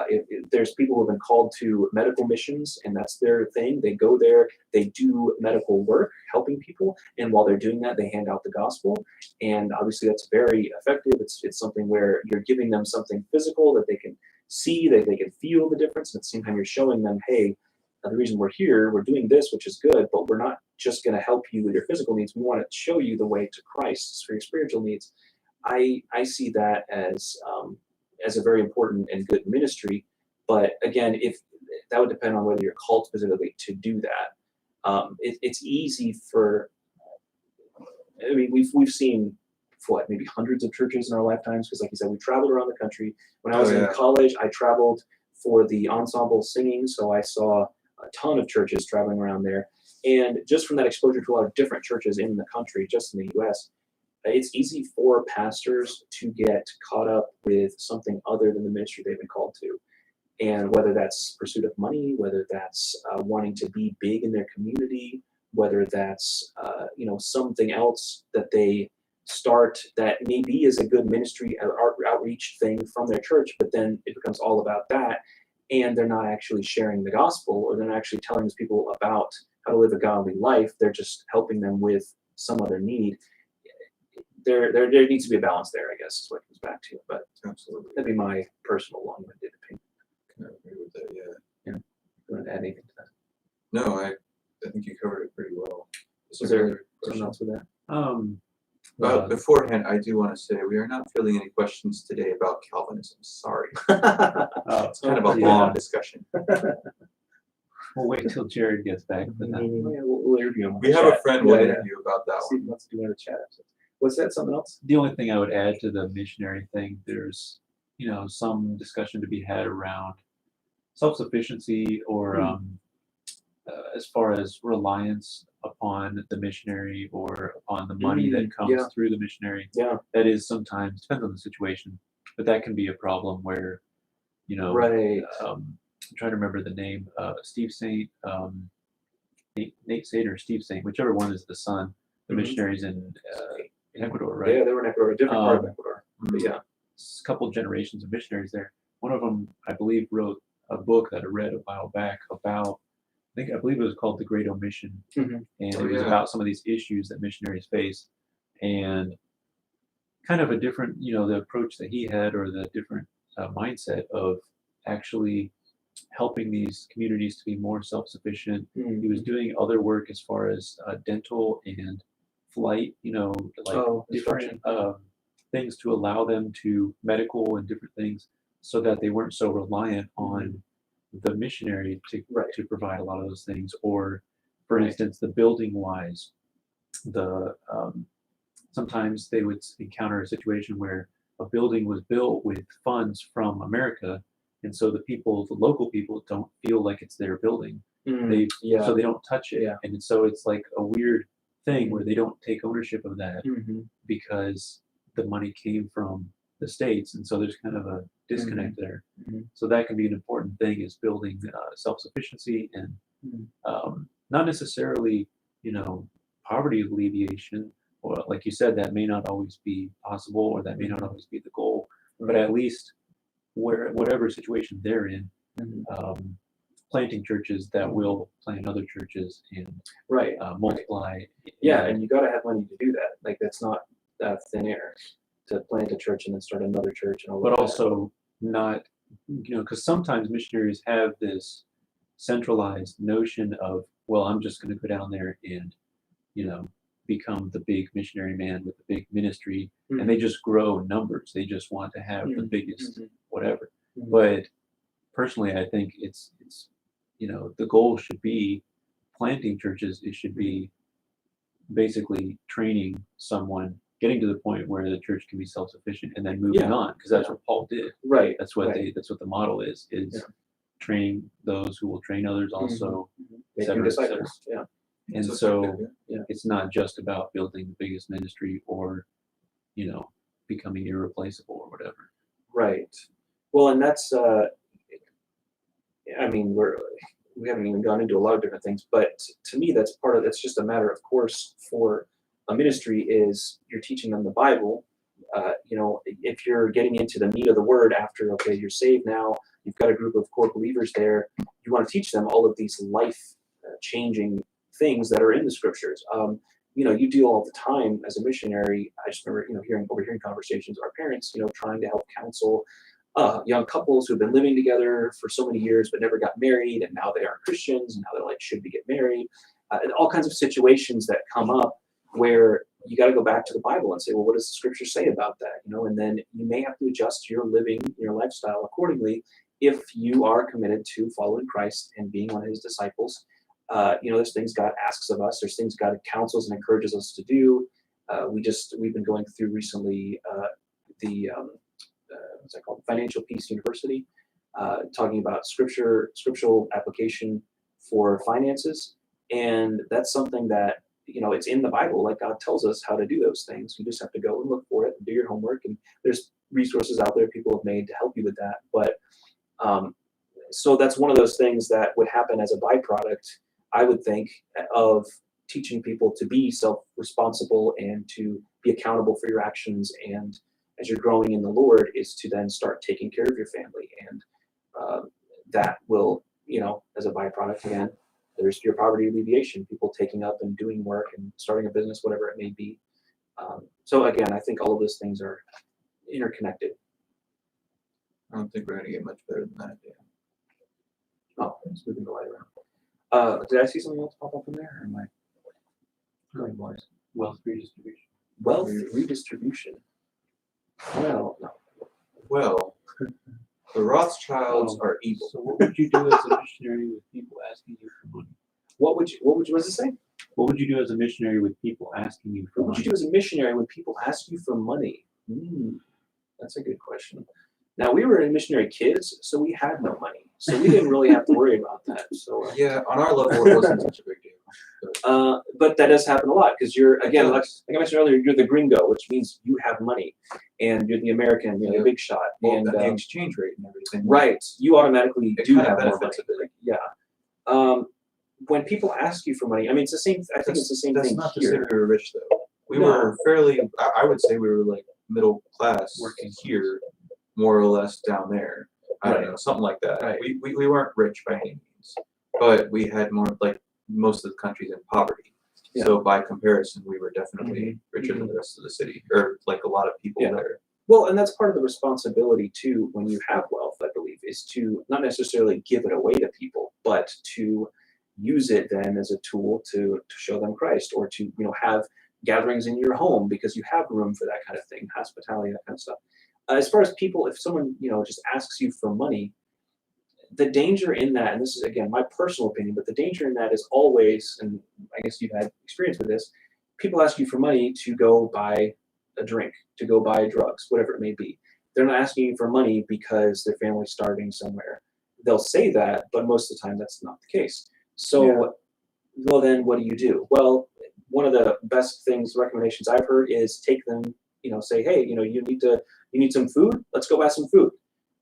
S2: If there's people who have been called to medical missions, and that's their thing. They go there, they do medical work, helping people, and while they're doing that, they hand out the gospel. And obviously, that's very effective. It's something where you're giving them something physical that they can see, that they can feel the difference. And at the same time, you're showing them, hey, the reason we're here, we're doing this, which is good, but we're not just going to help you with your physical needs. We want to show you the way to Christ for your spiritual needs. I see that as a very important and good ministry. But again, if that would depend on whether you're called specifically to do that. It's easy for, I mean, we've seen what, maybe hundreds of churches in our lifetimes, because like you said, we traveled around the country. When I was in college, I traveled for the ensemble singing, so I saw a ton of churches traveling around there. And just from that exposure to a lot of different churches in the country, just in the US, it's easy for pastors to get caught up with something other than the ministry they've been called to. And whether that's pursuit of money, whether that's wanting to be big in their community, whether that's something else that they start that maybe is a good ministry outreach thing from their church, but then it becomes all about that, and they're not actually sharing the gospel, or they're not actually telling these people about how to live a godly life. They're just helping them with some other need. There needs to be a balance there, I guess, is what it comes back to. But
S1: Absolutely.
S2: that'd be my personal long-winded opinion.
S1: I agree with that, yeah.
S2: You want to add anything to that?
S1: No, I think you covered it pretty well.
S2: Is there something else with that?
S1: But beforehand, I do want to say we are not fielding any questions today about Calvinism. Sorry. It's kind of a long discussion.
S3: We'll wait till Jared gets back. But
S2: We'll interview him.
S1: We have a friend we'll interview about that
S2: See
S1: one.
S2: what's doing in the chat. Was that something else?
S3: the only thing I would add to the missionary thing, there's some discussion to be had around self-sufficiency, or as far as reliance upon the missionary or upon the money that comes through the missionary.
S2: Yeah.
S3: That is sometimes, depends on the situation, but that can be a problem where,
S2: Right.
S3: I'm trying to remember the name, Steve Saint, Nate Saint or Steve Saint, whichever one is the son, the missionaries in Ecuador, right?
S2: Yeah, they were in Ecuador, a different part of Ecuador. But yeah.
S3: A couple generations of missionaries there. One of them, I believe, wrote a book that I read a while back about, I believe it was called The Great Omission. And it was about some of these issues that missionaries face, and kind of a different, the approach that he had, or the different mindset of actually helping these communities to be more self-sufficient. He was doing other work as far as dental and flight, different things to allow them to medical and different things, so that they weren't so reliant on the missionary to provide a lot of those things. Or, for instance, the building wise, sometimes they would encounter a situation where a building was built with funds from America, and so the local people don't feel like it's their building. So they don't touch it. And so it's like a weird thing where they don't take ownership of that because the money came from the States, and so there's kind of a disconnect there. So that can be an important thing, is building self-sufficiency, and not necessarily poverty alleviation, or like you said, that may not always be possible, or that may not always be the goal, but at least whatever situation they're in, planting churches that will plant other churches and multiply.
S2: Yeah, and you got to have money to do that. Like, that's not thin air to plant a church and then start another church and all that.
S3: But also not, because sometimes missionaries have this centralized notion of, well, I'm just going to go down there and, become the big missionary man with the big ministry, and they just grow numbers. They just want to have the biggest whatever. But personally, I think it's the goal should be planting churches. It should be basically training someone, getting to the point where the church can be self-sufficient, and then moving on, because that's what Paul did.
S2: Right.
S3: That's what that's what the model is training those who will train others also.
S2: Making disciples. Yeah.
S3: And so it's not just about building the biggest ministry, or becoming irreplaceable or whatever.
S2: Right. Well, and that's I mean, we haven't even gone into a lot of different things, but to me, that's just a matter of course for a ministry, is you're teaching them the Bible, if you're getting into the meat of the word after, okay, you're saved now, you've got a group of core believers there, you want to teach them all of these life changing things that are in the scriptures. You deal all the time as a missionary. I just remember, overhearing conversations with our parents, trying to help counsel young couples who've been living together for so many years but never got married, and now they are Christians, and now they're like, should we get married? And all kinds of situations that come up where you got to go back to the Bible and say, well, what does the scripture say about that? And then you may have to adjust your living, your lifestyle accordingly if you are committed to following Christ and being one of his disciples. There's things God asks of us. There's things God counsels and encourages us to do. We've been going through recently what's that called? Financial Peace University, talking about scriptural application for finances. And that's something that, it's in the Bible. Like, God tells us how to do those things. You just have to go and look for it and do your homework. And there's resources out there people have made to help you with that. But so that's one of those things that would happen as a byproduct, I would think, of teaching people to be self-responsible and to be accountable for your actions. And as you're growing in the Lord, is to then start taking care of your family. And that will, as a byproduct, again, there's your poverty alleviation, people taking up and doing work and starting a business, whatever it may be. So again, I think all of those things are interconnected.
S1: I don't think we're going to get much better than that. Yeah.
S2: Oh, it's moving the light around. Did I see something else pop up in there? Or am I going boys?
S3: Wealth redistribution.
S2: Wealth redistribution. Well, no.
S1: Well, the Rothschilds are evil.
S3: So what would you do as a missionary with people asking you for money?
S2: What does it say?
S3: What would you do as a missionary with people asking you for
S2: What would
S3: money?
S2: you do as a missionary when people ask you for money? That's a good question. Now, we were missionary kids, so we had no money. So we didn't really have to worry about that. So
S1: Yeah, on our level, it wasn't such a big deal.
S2: but that does happen a lot because you're, again, like I mentioned earlier, you're the gringo, which means you have money, and you're the American, the big shot.
S1: Well,
S2: and
S1: the exchange rate and everything.
S2: right, you automatically
S1: It
S2: do
S1: kind of
S2: have more money.
S1: benefits a bit.
S2: Yeah. When people ask you for money, I mean, it's the same. I think it's the same
S1: That's
S2: thing
S1: not to say
S2: here.
S1: we were rich, though. We
S2: No.
S1: were fairly, I would say we were like middle class
S3: Working.
S1: here, more or less down there. I don't
S2: Right.
S1: know, something like that.
S2: Right.
S1: We weren't rich by any means, but we had more, like most of the countries, in poverty.
S2: Yeah.
S1: So by comparison, we were definitely richer than the rest of the city, or like a lot of people
S2: Yeah.
S1: there.
S2: Well, and that's part of the responsibility too when you have wealth, I believe, is to not necessarily give it away to people, but to use it then as a tool to show them Christ, or to have gatherings in your home because you have room for that kind of thing, hospitality, that kind of stuff. As far as people, if someone just asks you for money, the danger in that, and this is again my personal opinion, but the danger in that is always, and I guess you've had experience with this, people ask you for money to go buy a drink, to go buy drugs, whatever it may be. They're not asking you for money because their family's starving somewhere. They'll say that, but most of the time that's not the case. So, well, then what do? Well, one of the best recommendations I've heard is take them, say, hey, you need some food? Let's go buy some food.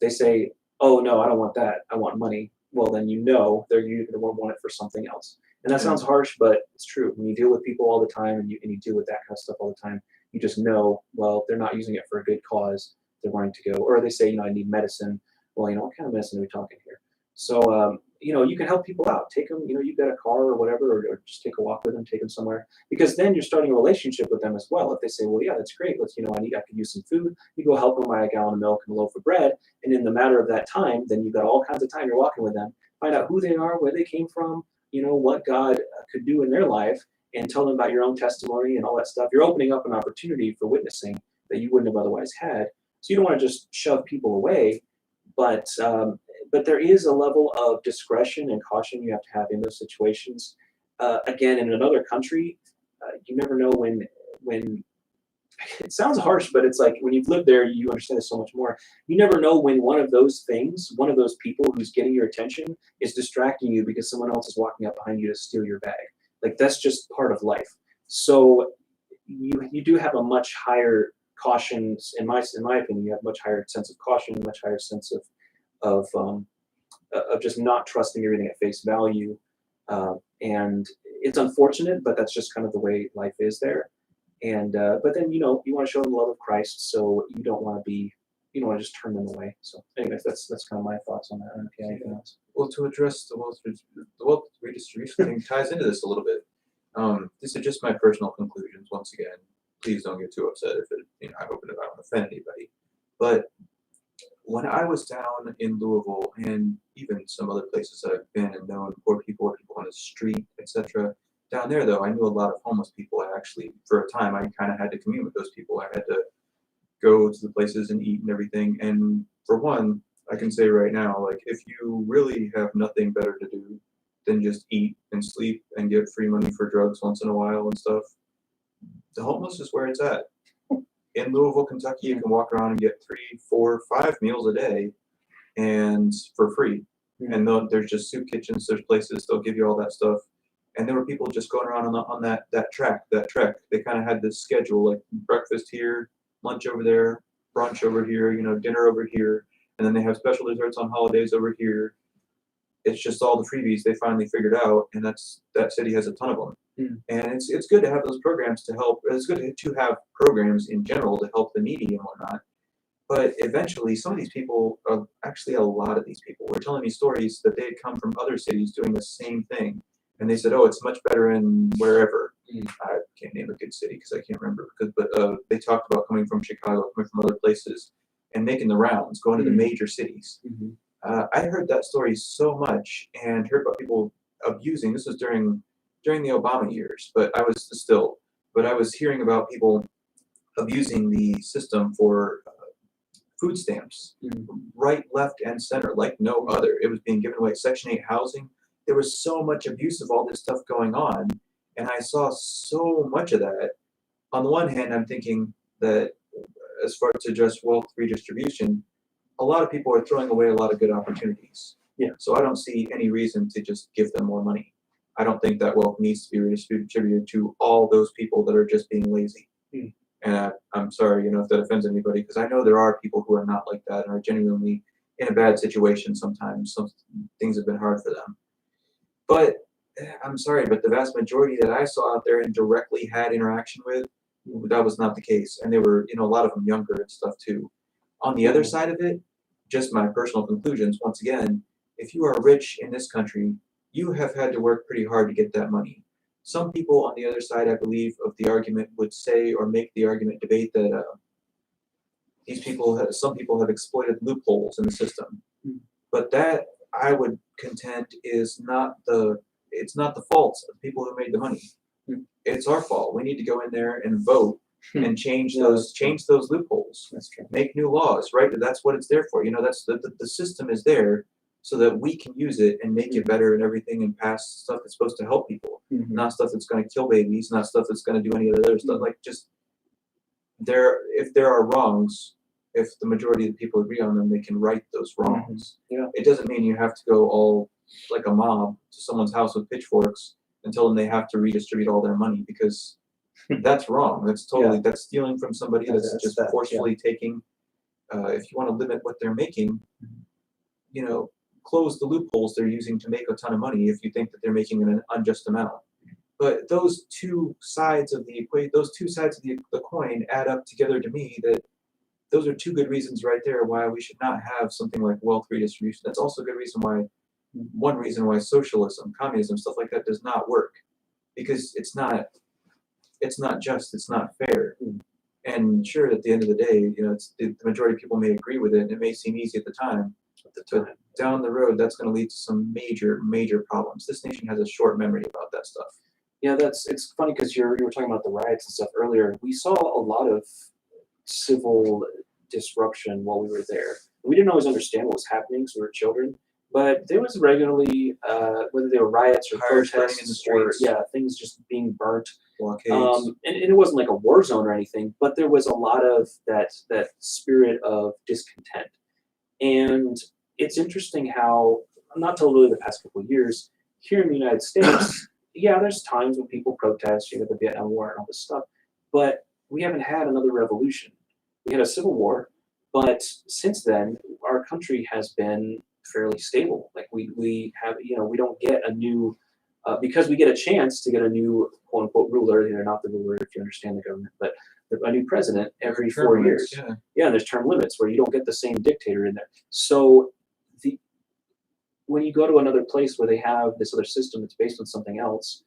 S2: They say, oh, no, I don't want that. I want money. Well, then you're going to want it for something else. And that sounds harsh, but it's true. When you deal with people all the time and you deal with that kind of stuff all the time, you just know, well, they're not using it for a good cause. They're wanting to go, or they say, I need medicine. Well, what kind of medicine are we talking here? So, you can help people out. Take them, you've got a car or whatever, or just take a walk with them, take them somewhere, because then you're starting a relationship with them as well. If they say, well, yeah, that's great. Let's, I could use some food. You go help them buy a gallon of milk and a loaf of bread. And in the matter of that time, then you've got all kinds of time you're walking with them, find out who they are, where they came from, what God could do in their life, and tell them about your own testimony and all that stuff. You're opening up an opportunity for witnessing that you wouldn't have otherwise had. So you don't want to just shove people away, but there is a level of discretion and caution you have to have in those situations. Again, in another country, you never know when it sounds harsh, but it's like when you've lived there, you understand this so much more. You never know when one of those people who's getting your attention is distracting you because someone else is walking up behind you to steal your bag. Like, that's just part of life. So you do have a much higher caution, in my opinion. You have a much higher sense of caution, a much higher sense of just not trusting everything at face value. And it's unfortunate, but that's just kind of the way life is there. And but then you want to show them the love of Christ, so you don't want to just turn them away. So, anyways, that's kind of my thoughts on that. I don't know if you have anything else.
S1: Well, to address the wealth redistribution thing ties into this a little bit. These are just my personal conclusions. Once again, please don't get too upset if it, I hope that I don't offend anybody. But when I was down in Louisville and even some other places that I've been and known poor people or people on the street, etc. Down there, though, I knew a lot of homeless people. I actually, for a time, I kind of had to commune with those people. I had to go to the places and eat and everything. And for one, I can say right now, like, if you really have nothing better to do than just eat and sleep and get free money for drugs once in a while and stuff, the homeless is where it's at. In Louisville, Kentucky, you can walk around and get 3, 4, 5 meals a day and for free. And there's just soup kitchens, there's places, they'll give you all that stuff. And there were people just going around on that trek. They kind of had this schedule, like breakfast here, lunch over there, brunch over here, dinner over here, and then they have special desserts on holidays over here. It's just all the freebies they finally figured out, and that city has a ton of them. And it's good to have those programs to help. It's good to have programs in general to help the needy and whatnot. But eventually, some of these people, actually a lot of these people, were telling me stories that they had come from other cities doing the same thing. And they said, oh, it's much better in wherever. I can't name a good city because I can't remember. But they talked about coming from Chicago, coming from other places, and making the rounds, going to the major cities. I heard that story so much and heard about people abusing. This was during the Obama years, but I was hearing about people abusing the system for food stamps, right, left, and center, like no other. It was being given away. Section 8 housing. There was so much abuse of all this stuff going on, and I saw so much of that. On the one hand, I'm thinking that as far to just wealth redistribution, a lot of people are throwing away a lot of good opportunities.
S2: Yeah.
S1: So I don't see any reason to just give them more money. I don't think that wealth needs to be redistributed to all those people that are just being lazy. And I'm sorry, if that offends anybody, because I know there are people who are not like that and are genuinely in a bad situation sometimes. Some things have been hard for them. But I'm sorry, but the vast majority that I saw out there and directly had interaction with, that was not the case. And they were, a lot of them younger and stuff too. On the other side of it, just my personal conclusions, once again, if you are rich in this country, you have had to work pretty hard to get that money. Some people on the other side, I believe, of the argument would say or make the argument debate that some people have exploited loopholes in the system. But that, I would contend, is it's not the fault of the people who made the money. It's our fault. We need to go in there and vote and change those loopholes.
S2: That's true.
S1: Make new laws, right? That's what it's there for. That's the system is there so that we can use it and make it better and everything and pass stuff that's supposed to help people, not stuff that's going to kill babies, not stuff that's going to do any of the other stuff. Like just if there are wrongs, if the majority of the people agree on them, they can right those wrongs. It doesn't mean you have to go all like a mob to someone's house with pitchforks and tell them they have to redistribute all their money, because that's wrong. That's totally that's stealing from somebody. That's just forcefully taking. If you want to limit what they're making, close the loopholes they're using to make a ton of money if you think that they're making an unjust amount. But those two sides of the equation, those two sides of the coin add up together to me that those are two good reasons right there why we should not have something like wealth redistribution. That's also a good reason why, one reason why socialism, communism, stuff like that does not work, because it's not just, it's not fair. And sure, at the end of the day, the majority of people may agree with it, and it may seem easy at the time, but down the road, that's going to lead to some major, major problems. This nation has a short memory about that stuff.
S2: Yeah, it's funny because you were talking about the riots and stuff earlier. We saw a lot of civil disruption while we were there. We didn't always understand what was happening because we were children, but there was regularly, whether they were riots or
S1: Fires burning
S2: protests
S1: in the streets.
S2: or things just being burnt.
S1: Blockades.
S2: And it wasn't like a war zone or anything, but there was a lot of that spirit of discontent. And it's interesting how, not till really the past couple of years, here in the United States, there's times when people protest, the Vietnam War and all this stuff, but we haven't had another revolution. We had a civil war, but since then, our country has been fairly stable. Like we have, we don't get a new because we get a chance to get a new quote unquote ruler. They're not the ruler if you understand the government, but a new president every
S1: Term
S2: 4
S1: limits,
S2: years.
S1: Yeah.
S2: Yeah, and there's term limits where you don't get the same dictator in there. So when you go to another place where they have this other system that's based on something else,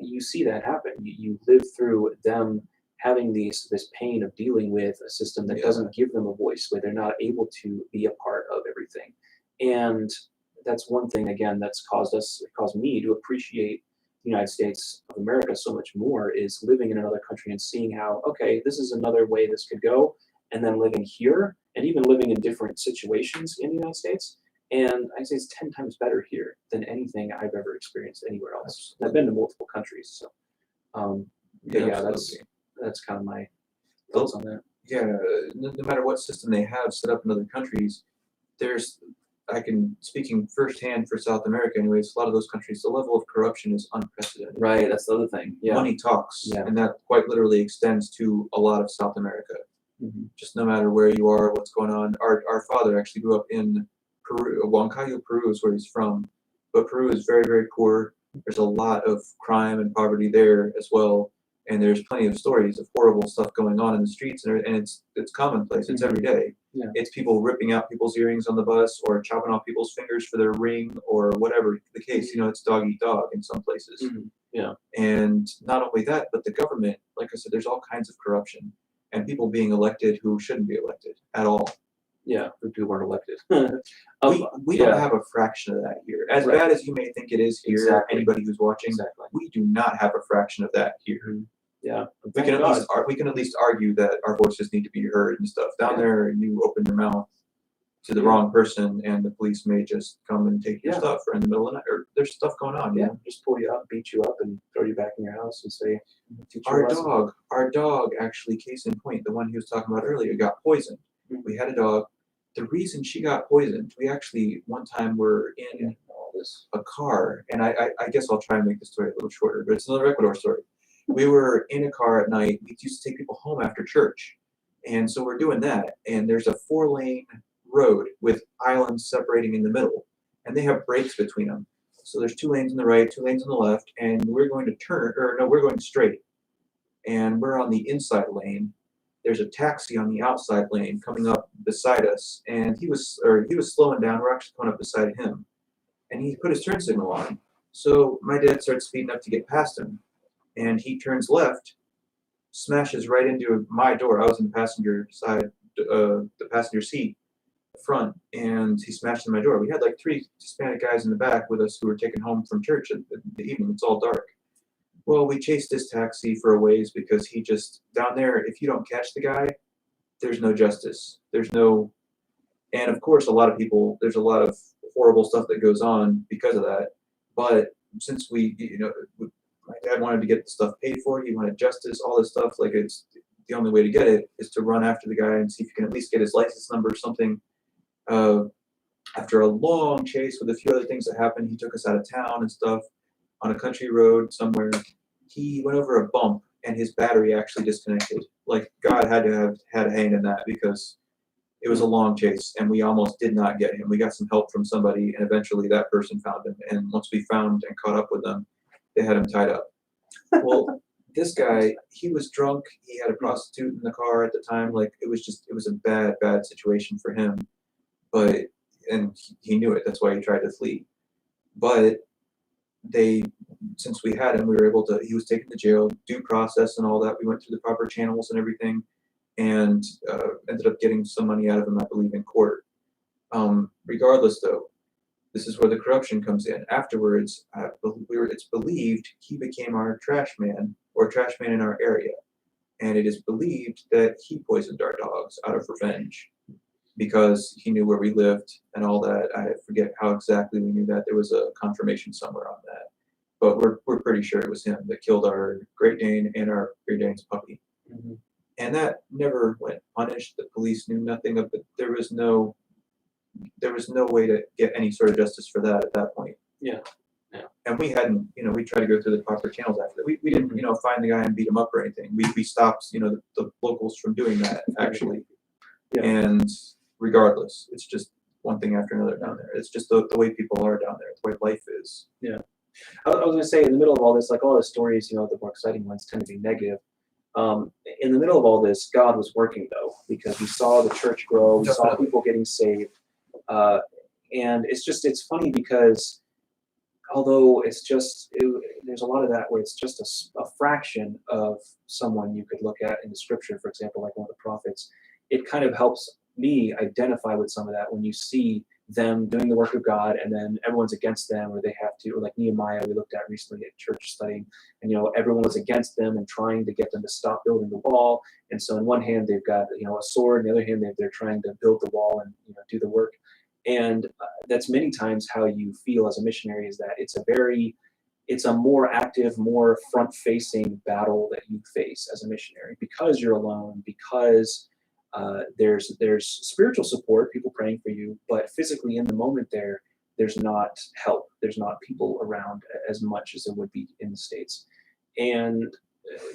S2: you see that happen. You live through them having this pain of dealing with a system that doesn't give them a voice, where they're not able to be a part of everything. And that's one thing, again, that's caused me to appreciate the United States of America so much more, is living in another country and seeing how, okay, this is another way this could go, and then living here, and even living in different situations in the United States. And I'd say it's 10 times better here than anything I've ever experienced anywhere else. I've been to multiple countries, so that's kind of my thoughts on that.
S1: Yeah, no matter what system they have set up in other countries, speaking firsthand for South America anyways, a lot of those countries, the level of corruption is unprecedented.
S2: Right, that's the other thing. Yeah.
S1: Money talks,
S2: Yeah.
S1: and that quite literally extends to a lot of South America.
S2: Mm-hmm.
S1: Just no matter where you are, what's going on. Our father actually grew up in Peru. Huancayo, Peru is where he's from, but Peru is very, very poor. There's a lot of crime and poverty there as well, and there's plenty of stories of horrible stuff going on in the streets, and it's commonplace. It's every day.
S2: Yeah.
S1: It's people ripping out people's earrings on the bus, or chopping off people's fingers for their ring, or whatever the case. It's dog eat dog in some places.
S2: Mm-hmm. Yeah.
S1: And not only that, but the government, like I said, there's all kinds of corruption, and people being elected who shouldn't be elected at all.
S2: Yeah, the people aren't elected.
S1: We don't have a fraction of that here. As bad as you may think it is here,
S2: Exactly.
S1: anybody who's watching, we do not have a fraction of that here.
S2: Yeah,
S1: We can at least argue that our voices need to be heard and stuff. Down there, you open your mouth to the wrong person, and the police may just come and take your stuff, or in the middle of the night, or there's stuff going on.
S2: Yeah, just pull you up, beat you up, and throw you back in your house and say,
S1: our dog actually, case in point, the one he was talking about earlier, got poisoned. Mm-hmm. We had a dog. The reason she got poisoned, we actually one time were in a car, and I guess I'll try and make the story a little shorter, but it's another Ecuador story. We were in a car at night. We used to take people home after church, and so we're doing that, and there's a 4-lane road with islands separating in the middle, and they have breaks between them. So there's 2 lanes on the right, 2 lanes on the left, and we're going straight, and we're on the inside lane. There's a taxi on the outside lane coming up beside us, and he was slowing down. We're actually coming up beside him, and he put his turn signal on. So my dad starts speeding up to get past him, and he turns left, smashes right into my door. I was in the passenger side, the passenger seat, front, and he smashed in my door. We had like 3 Hispanic guys in the back with us who were taken home from church in the evening. It's all dark. Well, we chased this taxi for a ways because he just, down there, if you don't catch the guy, there's no justice. And of course, there's a lot of horrible stuff that goes on because of that. But since my dad wanted to get the stuff paid for, he wanted justice, all this stuff, like it's the only way to get it is to run after the guy and see if you can at least get his license number or something. After a long chase with a few other things that happened, he took us out of town and stuff. On a country road somewhere, he went over a bump and his battery actually disconnected. Like God had to have had a hand in that because it was a long chase and we almost did not get him. We got some help from somebody and eventually that person found him. And once we found and caught up with them, they had him tied up. Well, this guy, he was drunk. He had a prostitute in the car at the time. Like it was a bad, bad situation for him. And he knew it. That's why he tried to flee. But since we had him, he was taken to jail, due process and all that. We went through the proper channels and everything, and ended up getting some money out of him, I believe, in court. Regardless, though, this is where the corruption comes in. Afterwards, it's believed he became our trash man in our area, and it is believed that he poisoned our dogs out of revenge. Because he knew where we lived and all that. I forget how exactly we knew that. There was a confirmation somewhere on that. But we're pretty sure it was him that killed our Great Dane and our Great Dane's puppy. Mm-hmm. And that never went punished. The police knew nothing of it. There was no way to get any sort of justice for that at that point.
S2: Yeah.
S1: And we hadn't, we tried to go through the proper channels after that. We didn't, find the guy and beat him up or anything. We stopped, the locals from doing that actually. Yeah. And regardless, it's just one thing after another down there. It's just the way people are down there. It's the way life is.
S2: Yeah. I was gonna say, in the middle of all this, like all the stories, the more exciting ones tend to be negative. In the middle of all this, God was working though, because we saw the church grow, we saw
S1: Definitely.
S2: people getting saved, uh, and it's funny because although there's a lot of that where it's just a fraction of someone you could look at in the scripture, for example, like one of the prophets. It kind of helps me identify with some of that when you see them doing the work of God and then everyone's against them, or they have to, or like Nehemiah we looked at recently at church studying, and everyone was against them and trying to get them to stop building the wall. And so on one hand they've got a sword, on the other hand they're trying to build the wall and do the work. And that's many times how you feel as a missionary, is that it's a more active, more front-facing battle that you face as a missionary, because you're alone, because there's spiritual support, people praying for you, but physically in the moment there's not help, there's not people around as much as there would be in the States. And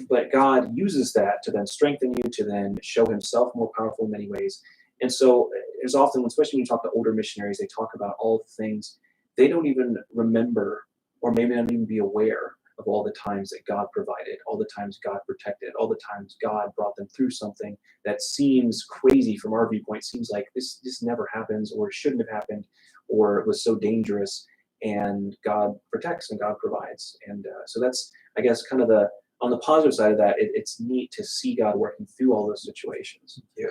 S2: but God uses that to then strengthen you, to then show himself more powerful in many ways. And so there's often, especially when you talk to older missionaries, they talk about all the things they don't even remember, or maybe not even be aware of, all the times that God provided, all the times God protected, all the times God brought them through something that seems crazy from our viewpoint, seems like this never happens, or shouldn't have happened, or it was so dangerous. And God protects and God provides. And so that's, I guess, kind of on the positive side of that, it's neat to see God working through all those situations.
S1: Yeah.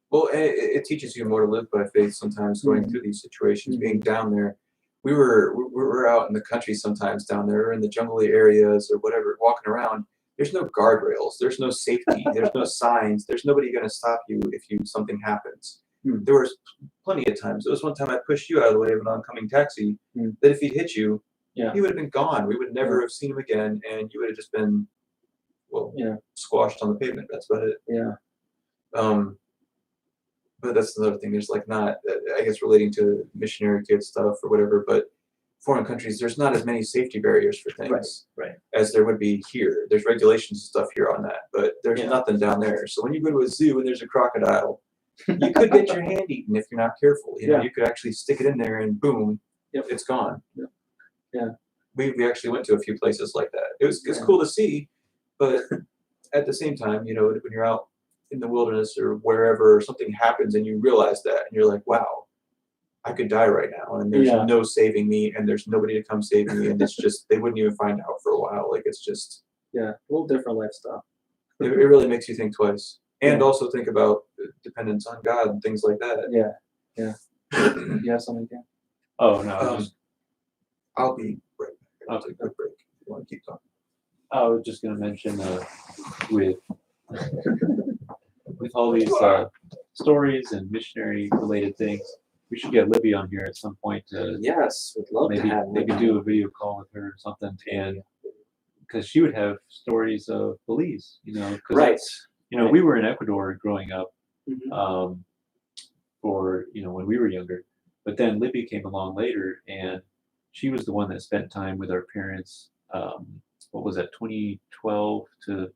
S1: Well, and it teaches you more to live by faith sometimes, going through these situations, being down there. We were out in the country sometimes down there in the jungly areas or whatever, walking around. There's no guardrails. There's no safety. There's no signs. There's nobody going to stop you if something happens. There was plenty of times. There was one time I pushed you out of the way of an oncoming taxi. That if he'd hit you, he would have been gone. We would never have seen him again, and you would have just been, squashed on the pavement. That's about it.
S2: Yeah.
S1: But that's another thing. There's like not, I guess, relating to missionary kid stuff or whatever, but foreign countries, there's not as many safety barriers for things as there would be here. There's regulations and stuff here on that, but there's nothing down there. So when you go to a zoo and there's a crocodile, you could get your hand eaten if you're not careful. You could actually stick it in there and boom, it's gone. We actually went to a few places like that. It's cool to see, but at the same time, when you're out in the wilderness or wherever, something happens and you realize that, and you're like, wow, I could die right now, and there's no saving me, and there's nobody to come save me, and it's just, they wouldn't even find out for a while. Like, it's just
S2: a little different lifestyle.
S1: It really makes you think twice, and also think about dependence on God and things like that.
S2: You have something, Dan?
S3: Oh no,
S1: I'll be right back. I'll
S3: Okay.
S1: take a quick break if you want to keep talking.
S3: I was just going to mention with with all these stories and missionary related things, we should get Libby on here at some point to
S2: Yes, would love to have
S3: maybe
S2: Libby.
S3: do a video call with her or something, and because she would have stories of Belize, 'cause we were in Ecuador growing up, for when we were younger, but then Libby came along later, and she was the one that spent time with our parents. What was that, 2012 to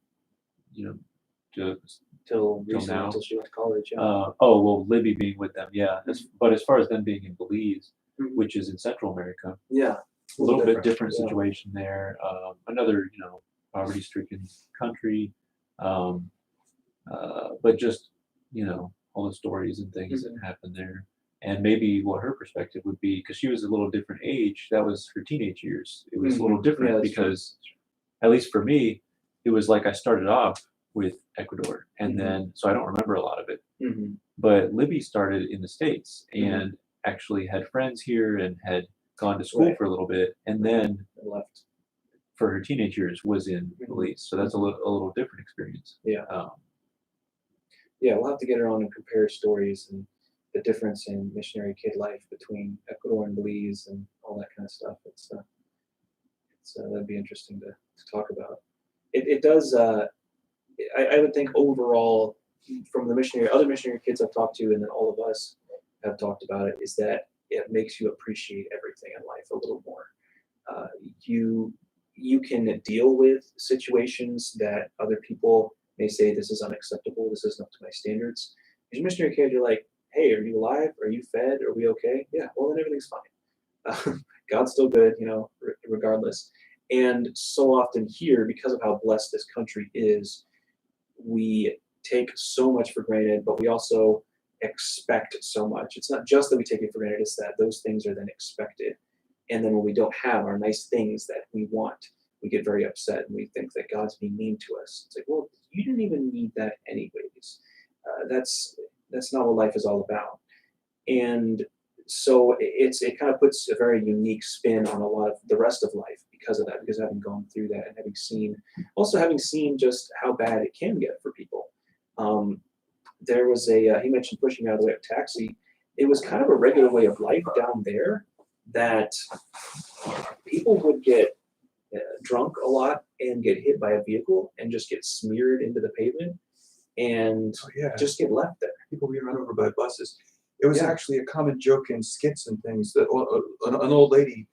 S2: Till recently,
S3: now.
S2: until she went to college.
S3: Libby being with them, but as far as them being in Belize, which is in Central America,
S2: Yeah.
S3: a little bit different situation there. Another, poverty-stricken country, but just, all the stories and things that happened there. And maybe what her perspective would be, because she was a little different age, that was her teenage years. It was a little different because, at least for me, it was like I started off with Ecuador, and then, so I don't remember a lot of it. But Libby started in the States and actually had friends here and had gone to school for a little bit, and then
S2: Left.
S3: for her teenage years was in Belize. So that's a little different experience.
S2: We'll have to get her on and compare stories and the difference in missionary kid life between Ecuador and Belize and all that kind of stuff. It's that'd be interesting to talk about. It does. I would think overall, from the other missionary kids I've talked to, and then all of us have talked about it, is that it makes you appreciate everything in life a little more. You can deal with situations that other people may say, this is unacceptable, this isn't up to my standards. As a missionary kid, you're like, hey, are you alive? Are you fed? Are we okay? Yeah, well, then everything's fine. God's still good, regardless. And so often here, because of how blessed this country is, we take so much for granted, but we also expect so much. It's not just that we take it for granted, it's that those things are then expected. And then when we don't have our nice things that we want, we get very upset and we think that God's being mean to us. It's like, well, you didn't even need that anyways. That's not what life is all about. And so it kind of puts a very unique spin on a lot of the rest of life because of that, because having gone through that and having seen just how bad it can get for people. There was he mentioned pushing out of the way of taxi. It was kind of a regular way of life down there that people would get drunk a lot and get hit by a vehicle and just get smeared into the pavement and just get left there.
S1: People being run over by buses. It was actually a common joke in skits and things that an old lady,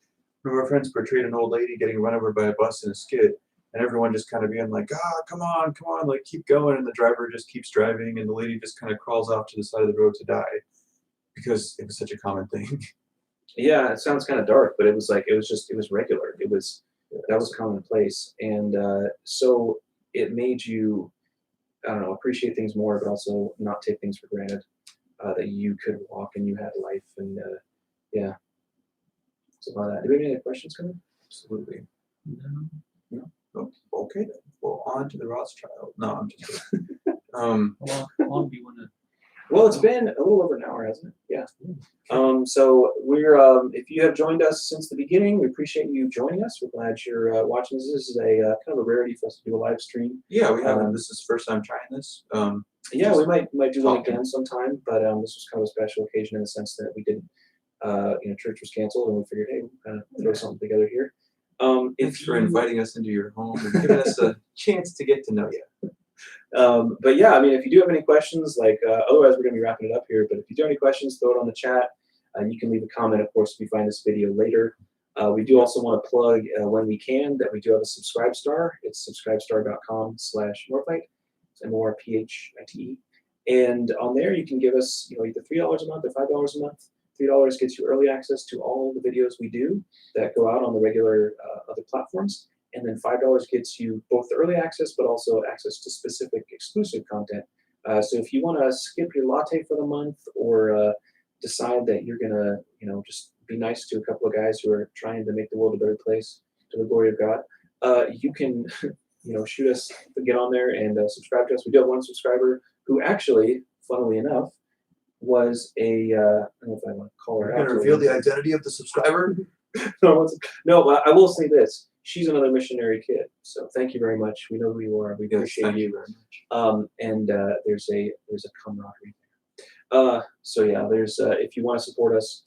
S1: one of our friends portrayed an old lady getting run over by a bus in a skit, and everyone just kind of being like, come on, like keep going, and the driver just keeps driving, and the lady just kind of crawls off to the side of the road to die because it was such a common thing.
S2: Yeah, it sounds kind of dark, but it was regular. That was commonplace, and so it made you, I don't know, appreciate things more, but also not take things for granted. That you could walk and you had life, and so about that. Do we have any other questions coming?
S1: Absolutely. No. Oh, okay then. Well, on to the Rothschild. No, I'm just kidding.
S3: How long do you want to?
S2: Well, it's been a little over an hour, hasn't it? Yeah. So we're if you have joined us since the beginning, we appreciate you joining us. We're glad you're watching this. This is a kind of a rarity for us to do a live stream.
S1: Yeah, we haven't. This is the first time trying this.
S2: Yeah, we might do one again sometime, but this was kind of a special occasion in the sense that we didn't, church was canceled, and we figured, hey, we'll kind of throw something together here.
S1: Thanks for inviting us into your home and giving us a chance to get to know you.
S2: But yeah, I mean, if you do have any questions, otherwise we're going to be wrapping it up here. But if you do have any questions, throw it on the chat. You can leave a comment, of course, if you find this video later. We do also want to plug, when we can, that we do have a Subscribe Star. It's subscribestar.com/Morphite. MORPHITE. And on there, you can give us, either $3 a month or $5 a month. $3 gets you early access to all the videos we do that go out on the regular other platforms. And then $5 gets you both the early access, but also access to specific exclusive content. So if you want to skip your latte for the month or decide that you're going to, just be nice to a couple of guys who are trying to make the world a better place to the glory of God, you can shoot us, get on there and subscribe to us. We do have one subscriber who actually, funnily enough, was I don't know if I want to call her out.
S1: You're going to reveal the identity of the subscriber?
S2: No, but I will say this. She's another missionary kid. So thank you very much. We know who you are. We appreciate you very much. And there's a camaraderie there. So yeah, there's if you want to support us,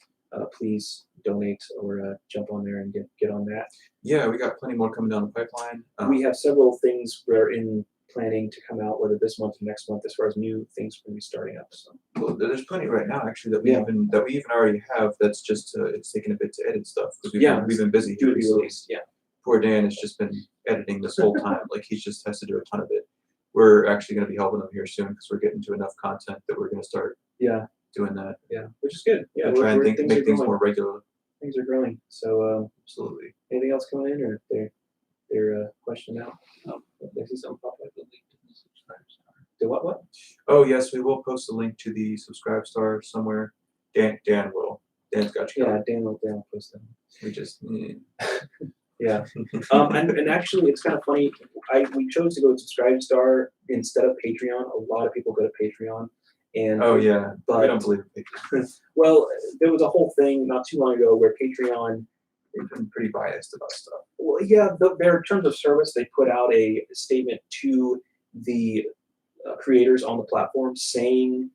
S2: please donate or jump on there and get on that.
S1: Yeah, we got plenty more coming down the pipeline.
S2: We have several things we're in planning to come out, whether this month or next month, as far as new things we're going to be starting up. So
S1: well, there's plenty right now actually that we even already have. That's just it's taken a bit to edit stuff because we've been busy.
S2: Due to be released. Yeah.
S1: Poor Dan has just been editing this whole time. Like he just has to do a ton of it. We're actually going to be helping him here soon because we're getting to enough content that we're going to start. Doing that.
S2: Yeah, which is good. Yeah,
S1: we're trying to make things more regular.
S2: Things are growing. So
S1: absolutely.
S2: Anything else coming in, or they're question now?
S3: I see some pop up the link to the Subscribe Star.
S2: Do what?
S1: Oh yes, we will post a link to the Subscribe Star somewhere. Dan will. Dan's got you.
S2: Yeah, Dan will post them.
S1: We just.
S2: Yeah. And actually, it's kind of funny. We chose to go with Subscribe Star instead of Patreon. A lot of people go to Patreon. And
S1: but I don't believe in Patreon.
S2: Well, there was a whole thing not too long ago where Patreon,
S1: they've been pretty biased about stuff.
S2: Well, yeah, their terms of service, they put out a statement to the creators on the platform saying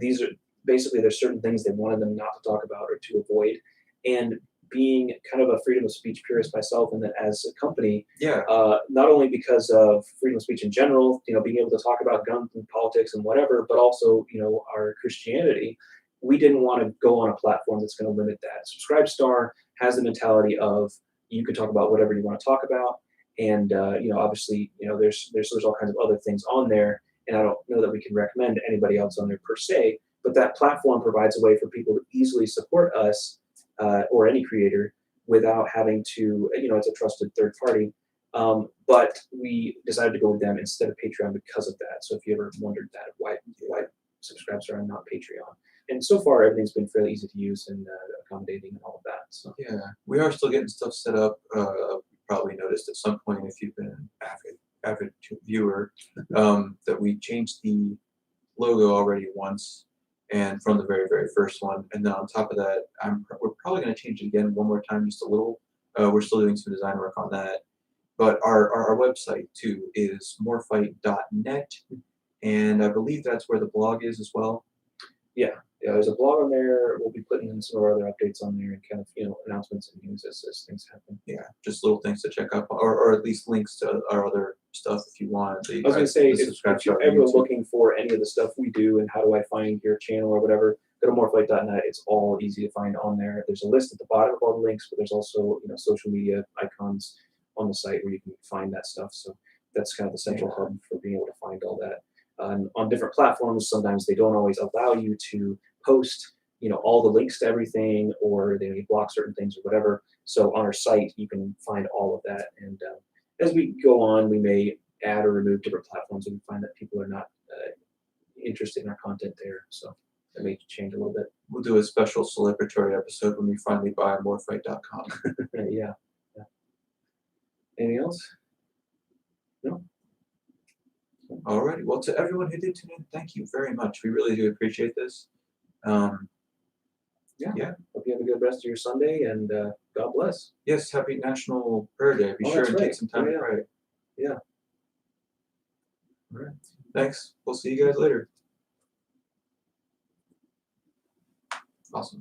S2: these are basically there's certain things they wanted them not to talk about or to avoid. And being kind of a freedom of speech purist myself, and then as a company, not only because of freedom of speech in general, being able to talk about guns and politics and whatever, but also, our Christianity, we didn't want to go on a platform that's going to limit that. Subscribe Star has the mentality of you can talk about whatever you want to talk about, and obviously, there's all kinds of other things on there, and I don't know that we can recommend anybody else on there per se, but that platform provides a way for people to easily support us. Or any creator without having to, it's a trusted third party. But we decided to go with them instead of Patreon because of that. So if you ever wondered that, why subscribers are not Patreon. And so far, everything's been fairly easy to use and accommodating and all of that. So
S1: Yeah, we are still getting stuff set up. You probably noticed at some point if you've been an avid viewer that we changed the logo already once, and from the very first one. And then on top of that, we're probably going to change it again one more time, just a little. We're still doing some design work on that. But our website too is morphite.net, and I believe that's where the blog is as well.
S2: Yeah, there's a blog on there. We'll be putting in some of our other updates on there and kind of, announcements and news as things happen.
S1: Yeah, just little things to check up, or at least links to our other stuff if you want.
S2: I was going to say, if you're ever looking for any of the stuff we do and how do I find your channel or whatever, go to morphite.net. It's all easy to find on there. There's a list at the bottom of all the links, but there's also, social media icons on the site where you can find that stuff. So that's kind of the central hub for being able to find all that. On different platforms, sometimes they don't always allow you to post, all the links to everything, or they may block certain things or whatever. So on our site, you can find all of that. And as we go on, we may add or remove different platforms if we find that people are not interested in our content there. So that may change a little bit.
S1: We'll do a special celebratory episode when we finally buy morphite.com.
S2: Yeah. Anything else? No?
S1: Alrighty. Well, to everyone who did tune in, thank you very much. We really do appreciate this.
S2: Yeah. Hope you have a good rest of your Sunday, and God bless.
S1: Yes, happy National Prayer Day. Be sure and take some time to pray.
S2: Yeah.
S1: All right. Thanks. We'll see you guys later. Awesome.